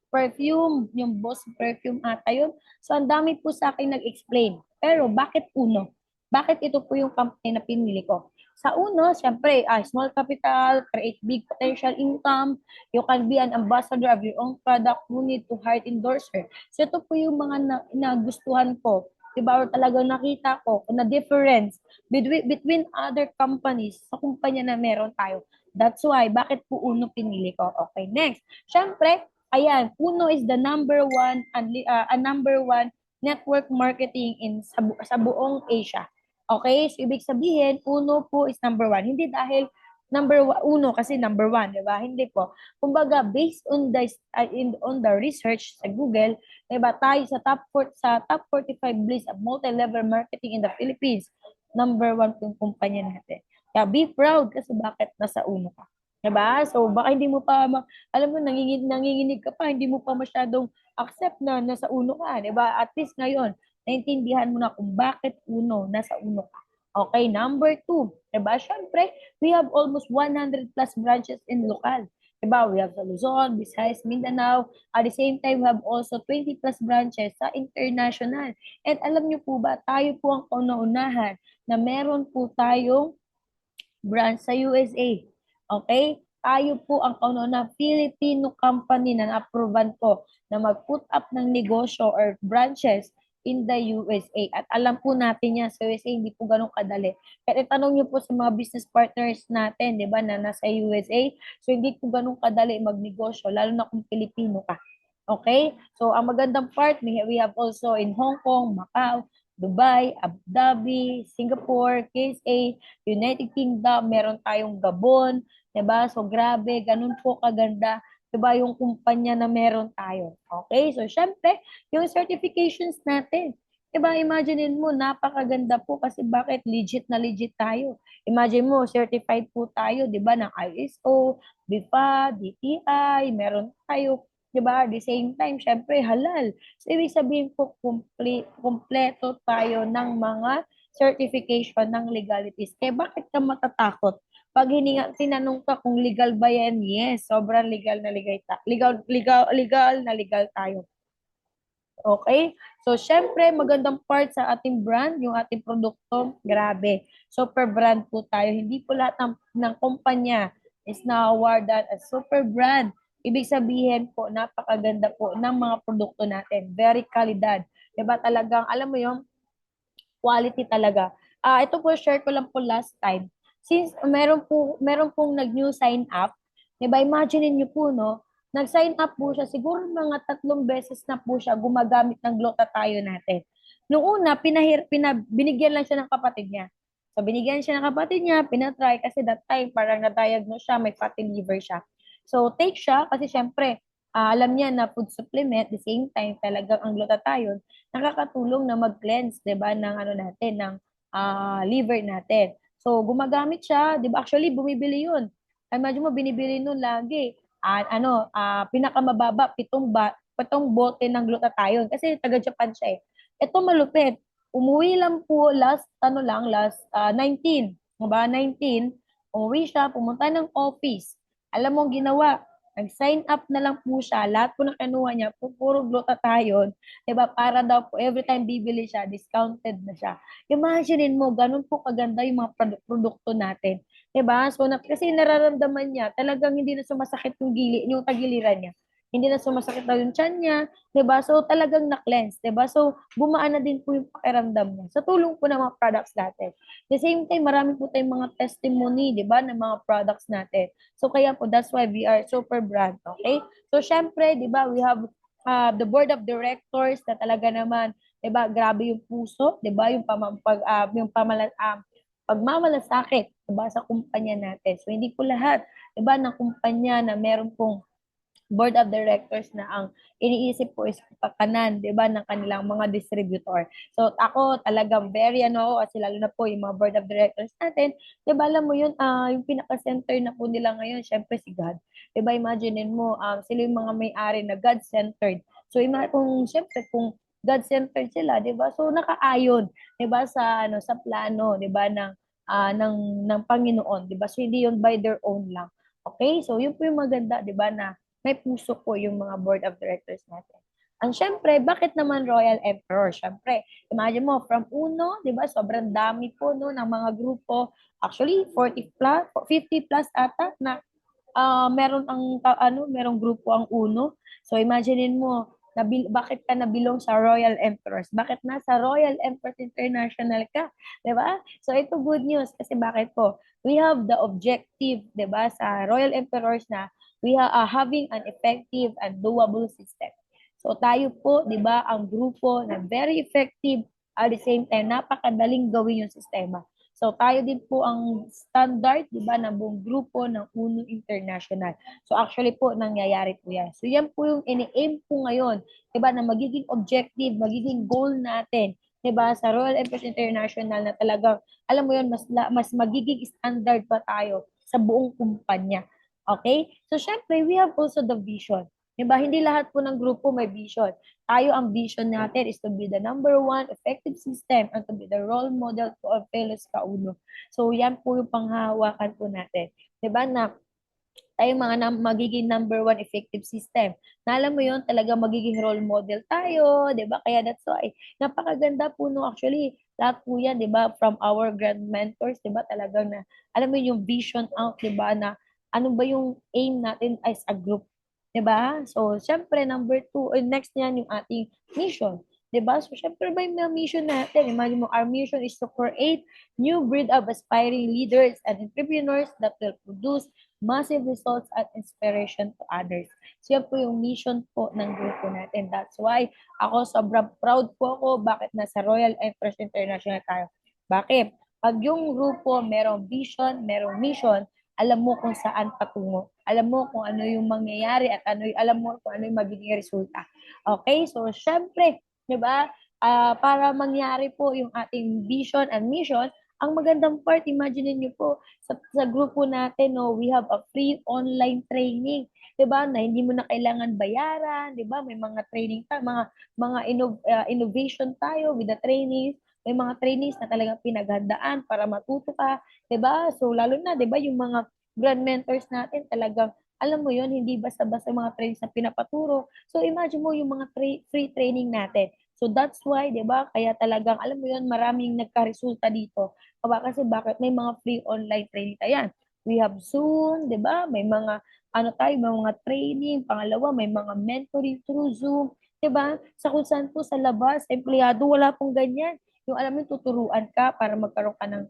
perfume, yung Boss perfume ata yun. So, ang dami po sa akin nag-explain. Pero, bakit Uno? Bakit ito po yung company na pinili ko? Sa Uno, syempre, small capital, create big potential income, you can be an ambassador of your own product, no need to hire endorser. So, ito po yung mga nagustuhan ko. Diba, or talagang nakita ko na difference between other companies sa kumpanya na meron tayo. That's why, bakit po Uno pinili ko? Okay, next. Siyempre, ayan, Uno is the number one network marketing sa buong Asia. Okay, so ibig sabihin, Uno po is number one. Hindi dahil Uno kasi number one, di ba? Hindi po. Kumbaga, based on the research sa Google, di ba, tayo sa top 45 list of multi-level marketing in the Philippines, number one po yung kumpanya natin. Kaya be proud kasi bakit nasa Uno ka. Diba? So, baka hindi mo pa, alam mo, nanginginig ka pa, hindi mo pa masyadong accept na nasa Uno ka. Diba? At least ngayon, naintindihan mo na kung bakit nasa Uno ka. Okay, number 2, diba? Syempre, we have almost 100 plus branches in local. Diba? We have sa Luzon, Visayas, Mindanao. At the same time, we have also 20 plus branches sa international. And alam niyo po ba, tayo po ang kauna-unahan na meron po tayong branch sa USA. Okay? Tayo po ang kauna Filipino company na na-approvean po na mag-put up ng negosyo or branches in the USA. At alam po natin yan, sa USA hindi po ganun kadali. Kaya itanong niyo po sa mga business partners natin, di ba, na nasa USA, so hindi po ganun kadali magnegosyo, lalo na kung Pilipino ka. Okay? So, ang magandang part, we have also in Hong Kong, Macau, Dubai, Abu Dhabi, Singapore, KSA, United Kingdom, meron tayong Gabon, 'di ba? So grabe, ganun po kaganda, 'di ba, yung kumpanya na meron tayo. Okay? So syempre, yung certifications natin. 'Di ba? Imaginein mo, napakaganda po kasi bakit legit na legit tayo. Imagine mo, certified po tayo, 'di ba, ng ISO, BIFA, DTI, meron tayo, 'di ba? At the same time, syempre halal. So, ibig sabihin po, kumpleto tayo ng mga certification ng legalities. Kaya bakit ka matatakot? Pag tinanong ka kung legal ba yan, yes, sobrang legal na legal tayo. Okay? So, syempre, magandang part sa ating brand, yung ating produkto, grabe. Super brand po tayo. Hindi po lahat ng kumpanya is na awarded as super brand. Ibig sabihin po, napakaganda po ng mga produkto natin. Very kalidad. Diba talagang, alam mo yung quality talaga. Ito po, share ko lang po last time. Since meron pong nag-new sign up, diba, imagine niyo po, no, nag-sign up po siya, siguro mga 3 beses na po siya gumagamit ng glutathione natin. Noong una, binigyan lang siya ng kapatid niya. So, binigyan siya ng kapatid niya, pinatry, kasi that time, parang na-diagnose siya, may fatty liver siya. So, take siya, kasi syempre, alam niya na food supplement, the same time, talagang ang glutathione, nakakatulong na mag-cleanse, 'di ba, ng ano natin, ng liver natin. So gumagamit siya, 'di ba? Actually bumibili 'yun. Imagine mo binibili nun lagi. Pinakamababa 7 bote ng glutathione kasi taga Japan siya eh. Ito malupit. Umuwi lang po last 19, 'di ba? 19, umuwi siya, pumunta ng office. Alam mo ang ginawa, nag-sign up na lang po siya. Lahat po na kinuha niya, puro glutathione. Diba? Para daw po, every time bibili siya, discounted na siya. Imaginein mo, ganun po kaganda yung mga produkto natin. Diba? So, kasi nararamdaman niya, talagang hindi na sumasakit yung tagiliran niya. Hindi na sumasakit daw yung tiyan niya. Diba? So, talagang na-cleanse. Diba? So, bumaan na din po yung pakiramdam niya. Sa tulong po ng mga products natin. The same time, marami po tayong mga testimony, diba, ng mga products natin. So, kaya po, that's why we are super brand. Okay? So, syempre, diba, we have the board of directors na talaga naman, 'di ba? Grabe yung puso, 'di ba? Pagmamalasakit, 'di ba, sa kumpanya natin. So hindi po lahat, 'di ba, ng kumpanya na meron pong board of directors na ang iniisip po is pakanan, 'di ba, ng kanilang mga distributor. So ako talagang very kasi lalo na po yung mga board of directors natin, 'di ba, alam mo yun, yung pinaka-center na po nila ngayon, syempre si God. 'Di ba, imaginein mo, sila yung mga may-ari na God-centered. So kung God-centered sila, 'di ba? So nakaayon, 'di ba, sa plano, 'di ba, ng Panginoon, 'di ba? So hindi yun by their own lang. Okay? So yun po yung maganda, 'di ba, na may puso po yung mga board of directors natin. Ang syempre, bakit naman Royal Emperor? Syempre, imagine mo, from uno, di ba, sobrang dami po no, ng mga grupo. Actually, 40 plus, 50 plus ata na merong grupo ang uno. So, imaginein mo, bakit ka nabilong sa Royal Emperors? Bakit nasa Royal Emperors International ka? Di ba? So, ito good news kasi bakit po? We have the objective, di ba, sa Royal Emperors na we are having an effective and doable system. So tayo po, 'di ba, ang grupo na very effective at the same time napakadaling gawin yung sistema. So tayo din po ang standard, 'di ba, ng buong grupo ng UNO International. So actually po nangyayari po 'yan. So yan po yung ini-aim po ngayon, 'di ba, na magiging objective, magiging goal natin, 'di ba, sa Royal Empress International na talagang alam mo 'yon, mas magiging standard pa tayo sa buong kumpanya. Okay? So, syempre, we have also the vision. Diba? Hindi lahat po ng grupo may vision. Tayo, ang vision natin is to be the number one effective system and to be the role model to our fellows kauno. So, yan po yung panghahawakan po natin. Diba na tayo mga magiging number one effective system. Na alam mo yun, talaga magiging role model tayo, di ba? Kaya that's why, napakaganda po no, actually, lahat po yan, di ba? From our grand mentors, di ba? Talagang na, alam mo yung vision out, di ba? Na ano ba yung aim natin as a group, di ba? So, syempre, number two, next niyan yung ating mission. 'Di ba? So, syempre ba yung mission natin? Imagine mo, our mission is to create new breed of aspiring leaders and entrepreneurs that will produce massive results at inspiration to others. So, yan po yung mission po ng grupo natin. That's why ako sobrang proud po ako bakit nasa Royal Empress International tayo. Bakit? Pag yung grupo merong vision, merong mission, alam mo kung saan patungo. Alam mo kung ano yung mangyayari at alam mo kung ano yung magiging resulta. Okay? So, syempre, 'di ba? Para mangyari po yung ating vision and mission, ang magandang part, imagine niyo po, sa grupo natin, no, we have a free online training. 'Di ba? Na hindi mo na kailangan bayaran, 'di ba? May mga training tayo, mga innovation tayo with the trainings. May mga trainings na talagang pinaghandaan para matuto ka, 'di ba? So lalo na, 'di ba, yung mga grand mentors natin talagang alam mo yon, hindi basta-basta mga trainings na pinapaturo. So imagine mo yung mga free training natin. So that's why, 'di ba? Kaya talagang alam mo yon, maraming nagka-resulta dito. Kasi bakit may mga free online training tayo yan. We have Zoom, 'di ba? May mga may mga training, pangalawa may mga mentoring through Zoom, 'di ba? Sa kung saan po sa labas, empleyado wala pong ganyan. Yung alam mo tuturuan ka para magkaroon ka ng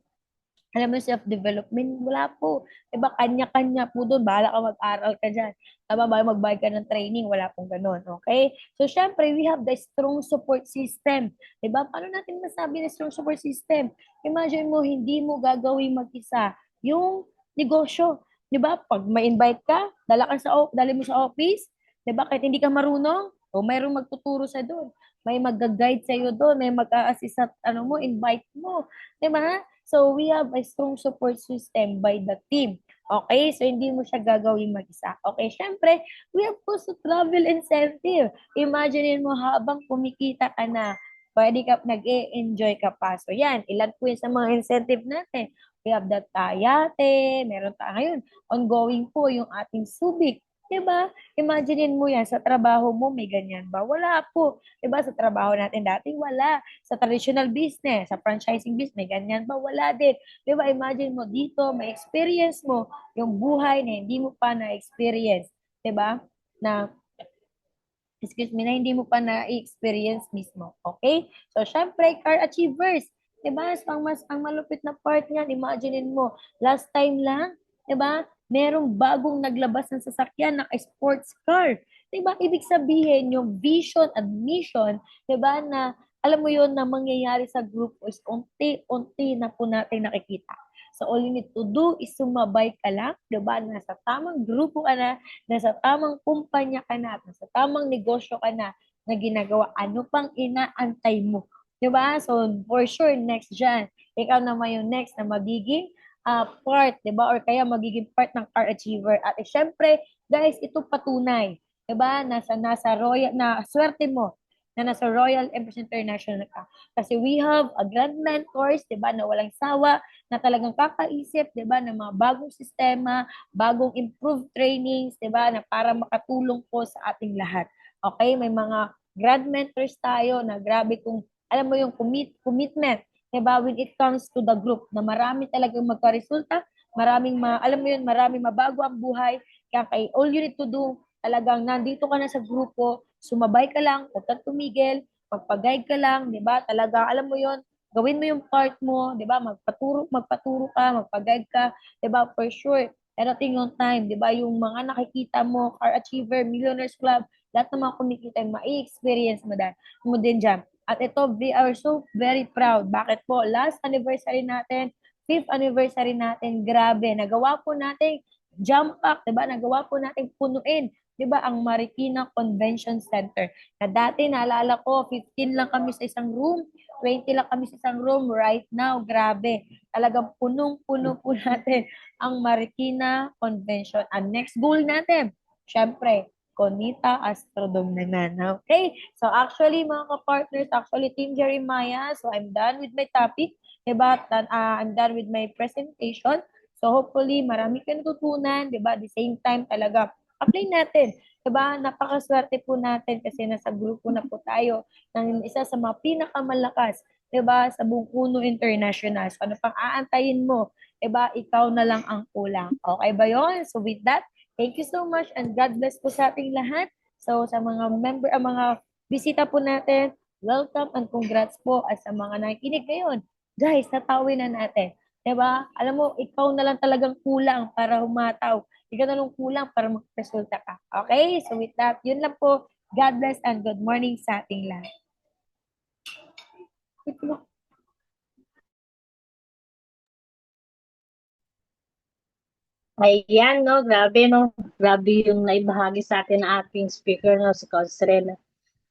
alam mo, self-development, wala po. Diba, kanya-kanya po doon. Bahala ka mag-aral ka dyan. Tama ba, magbayad ka ng training, wala pong ganun. Okay? So, syempre, we have the strong support system. Diba? Paano natin masabi na strong support system? Imagine mo, hindi mo gagawin mag-isa yung negosyo. Diba? Pag ma-invite ka, dali mo sa office, diba? Kahit hindi ka marunong, o mayroong magtuturo sa doon. May mag-guide sa iyo doon, may mag-a-assist sa invite mo. Diba? So, we have a strong support system by the team. Okay? So, hindi mo siya gagawin mag-isa. Okay? Syempre, we have also travel incentive. Imagine mo habang kumikita ka na, pwede ka, nag-e-enjoy ka pa. So, yan. Ilan po yun sa mga incentive natin? We have the Tayate, meron tayo ngayon. Ongoing po yung ating Subic. Diba? Imaginein mo yan, sa trabaho mo, may ganyan ba? Wala po. Diba? Sa trabaho natin dati, wala. Sa traditional business, sa franchising business, may ganyan ba? Wala din. Diba? Imagine mo dito, may experience mo yung buhay na hindi mo pa na-experience. Diba? Na na hindi mo pa na-experience mismo. Okay? So, syempre, car achievers. Diba? So, ang malupit na part niyan, imaginein mo, last time lang, diba? Merong bagong naglabas ng sasakyan na sports car. Diba? Ibig sabihin, yung vision and mission, diba, na alam mo yon na mangyayari sa group is unti-unti na po natin nakikita. So, all you need to do is sumabay ka lang, diba? Nasa tamang grupo ka na, nasa tamang kumpanya ka na, nasa tamang negosyo ka na ginagawa. Ano pang inaantay mo? Diba? So, for sure, next dyan, ikaw naman yung next na magiging part, diba? Or kaya magiging part ng car achiever. At syempre, guys, ito patunay. Diba? Nasa Royal, na swerte mo na nasa Royal Empress International ka. Kasi we have a grand mentors, diba, na walang sawa, na talagang kakaisip, 'di ba, ng mga bagong sistema, bagong improved trainings, 'di ba, na para makatulong po sa ating lahat. Okay, may mga grad mentors tayo na grabe kung alam mo yung commitment, 'di ba, when it comes to the group na marami talagang magkaresulta, alam mo yun, maraming mabago ang buhay. Kaya all you need to do, talagang nandito ka na sa grupo, sumabay ka lang, huwag kang tumigil, magpag-guide ka lang, 'di ba? Talaga alam mo yon, gawin mo yung part mo, 'di ba? Magpaturo ka, magpa-guide ka, 'di ba? For sure, darating yung time, 'di ba? Yung mga nakikita mo, Car Achiever, Millionaires Club, lahat ng mga kumikita, mai-experience mo din dyan. At ito, we are so very proud. Bakit po? Last anniversary natin, 5th anniversary natin, grabe. Nagawa po natin jump pack, 'di ba? Nagawa po natin punuin, 'di ba, ang Marikina Convention Center. Na dati naalala ko, 15 lang kami sa isang room, 20 lang kami sa isang room. Right now, grabe. Talagang punong-puno po natin ang Marikina Convention. Ang next goal natin, syempre, Conita Astrodome naman. Okay? So actually, mga ka-partners, actually, Team Jeremiah, so I'm done with my topic. Diba? I'm done with my presentation. So hopefully, marami ka natutunan, di ba? At the same time talaga, apply natin. Di ba? Napakaswerte po natin kasi nasa grupo na po tayo ng isa sa mga pinakamalakas, di ba? Sa buong Uno International. So ano pang aantayin mo? Di ba? Ikaw na lang ang kulang. Okay ba yon? So with that, thank you so much and God bless po sa ating lahat. So sa mga member, ang mga bisita po natin, welcome and congrats po at sa mga nakikinig ngayon. Guys, natawin na natin. 'Di ba? Alam mo, ikaw na lang talagang kulang para humataw. Ikaw na lang kulang para magresulta ka. Okay? So with that, yun lang po. God bless and good morning sa ating lahat. Ayan, no, grabe, no. Grabe yung naibahagi sa atin ng ating speaker, no, si Coach Ren.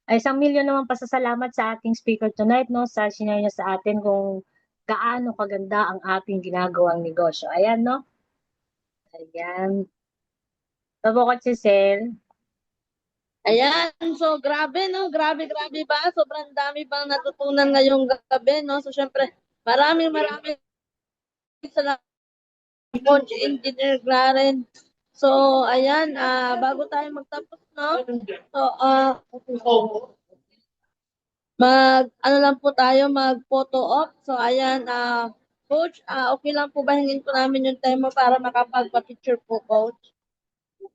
Ay, 1,000,000 naman pasasalamat sa ating speaker tonight, no, sa sinare niya sa atin kung gaano kaganda ang ating ginagawang negosyo. Ayan, no. Ayan. Tabo ko si Sel. Ayan, so grabe, no? Grabe, grabe ba? Sobrang dami bang natutunan ngayong gabi, no? So, syempre, maraming salamat, Coach Engineer Claren. So, ayan, bago tayo magtapos, no? So, ano lang po tayo, mag-photo op. So, ayan, Coach, okay lang po ba hingin po namin yung time mo para makapagpa-picture po, Coach?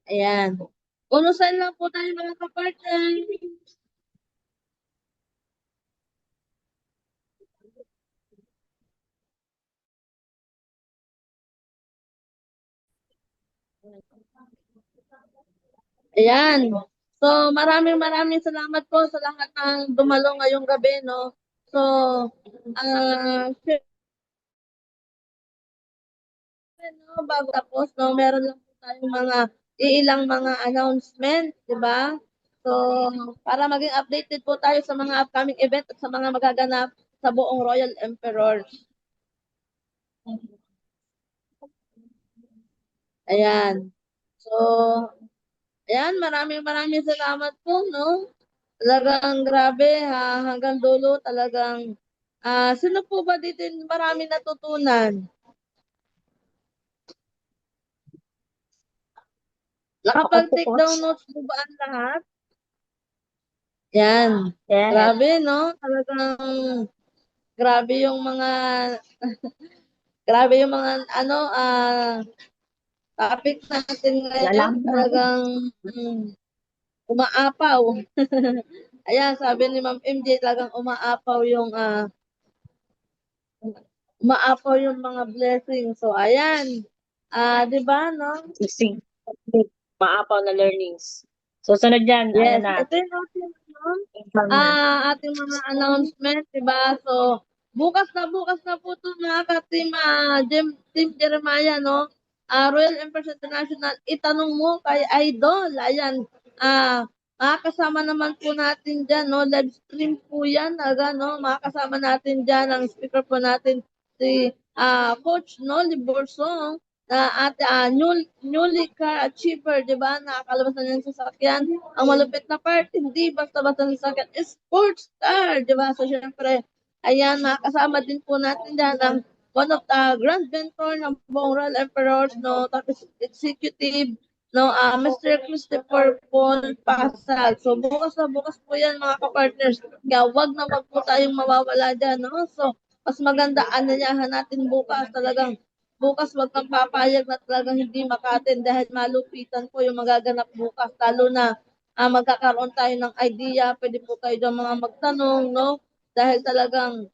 Ayan. Unusan lang po tayo mga kapartner. Ayan. So, maraming salamat po sa lahat ng dumalo ngayong gabi, no? So, no, bago tapos, no, meron lang po tayong iilang mga announcement, di ba? So, para maging updated po tayo sa mga upcoming event at sa mga magaganap sa buong Royal Emperor. Ayan. So, ayan, maraming salamat po, no? Talagang grabe, hanggang dulo talagang, sino po ba dito yung marami natutunan? Nakapag-take down notes po ba ang lahat? Yan. Yes. Grabe, no? Talagang, grabe yung mga, grabe yung mga, topic natin ngayon. Talagang, umaapaw. Ayan, sabi ni Ma'am MJ, talagang umaapaw yung mga blessings. So, ayan. Di ba, no? Isig. Maapaw na learnings. So, sunod yan, Yes. ano na? Ito yung ating mga announcement, di ba? So, bukas na po ito mga ka-team, Team Jeremiah, no? Royal Empress International, itanong mo kay Idol. Ayan, makakasama naman po natin dyan, no? Live stream po yan, no? Makakasama natin dyan, ang speaker po natin, si Coach Nolly Borsong, na newly car achiever, di ba? Nakakalabas na yung sasakyan. Ang malupit na part, hindi basta-basta sasakyan, sports car, di ba? So, syempre, ayan, makakasama din po natin dyan ang one of the grand mentor ng buong Royal Emperors, no, tapos executive, no, Mr. Christopher Paul Pasag. So, bukas po yan, mga kapartners. Kaya, wag na wag po tayong mawawala dyan, no? So, mas maganda, ananyahan natin bukas talagang bukas wag kang papayag na talagang hindi makaten dahil malupitan po yung magaganap bukas. Lalo na magkakaroon tayo ng idea, pwede po kayo dyan mga magtanong, no? Dahil talagang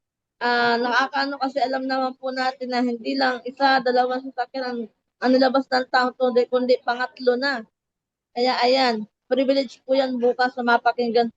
nakakaano kasi alam naman po natin na hindi lang isa, dalawang sasakyan ang nilabas ng tao to, kundi pangatlo na. Kaya ayan, privilege po yan bukas na mapakinggan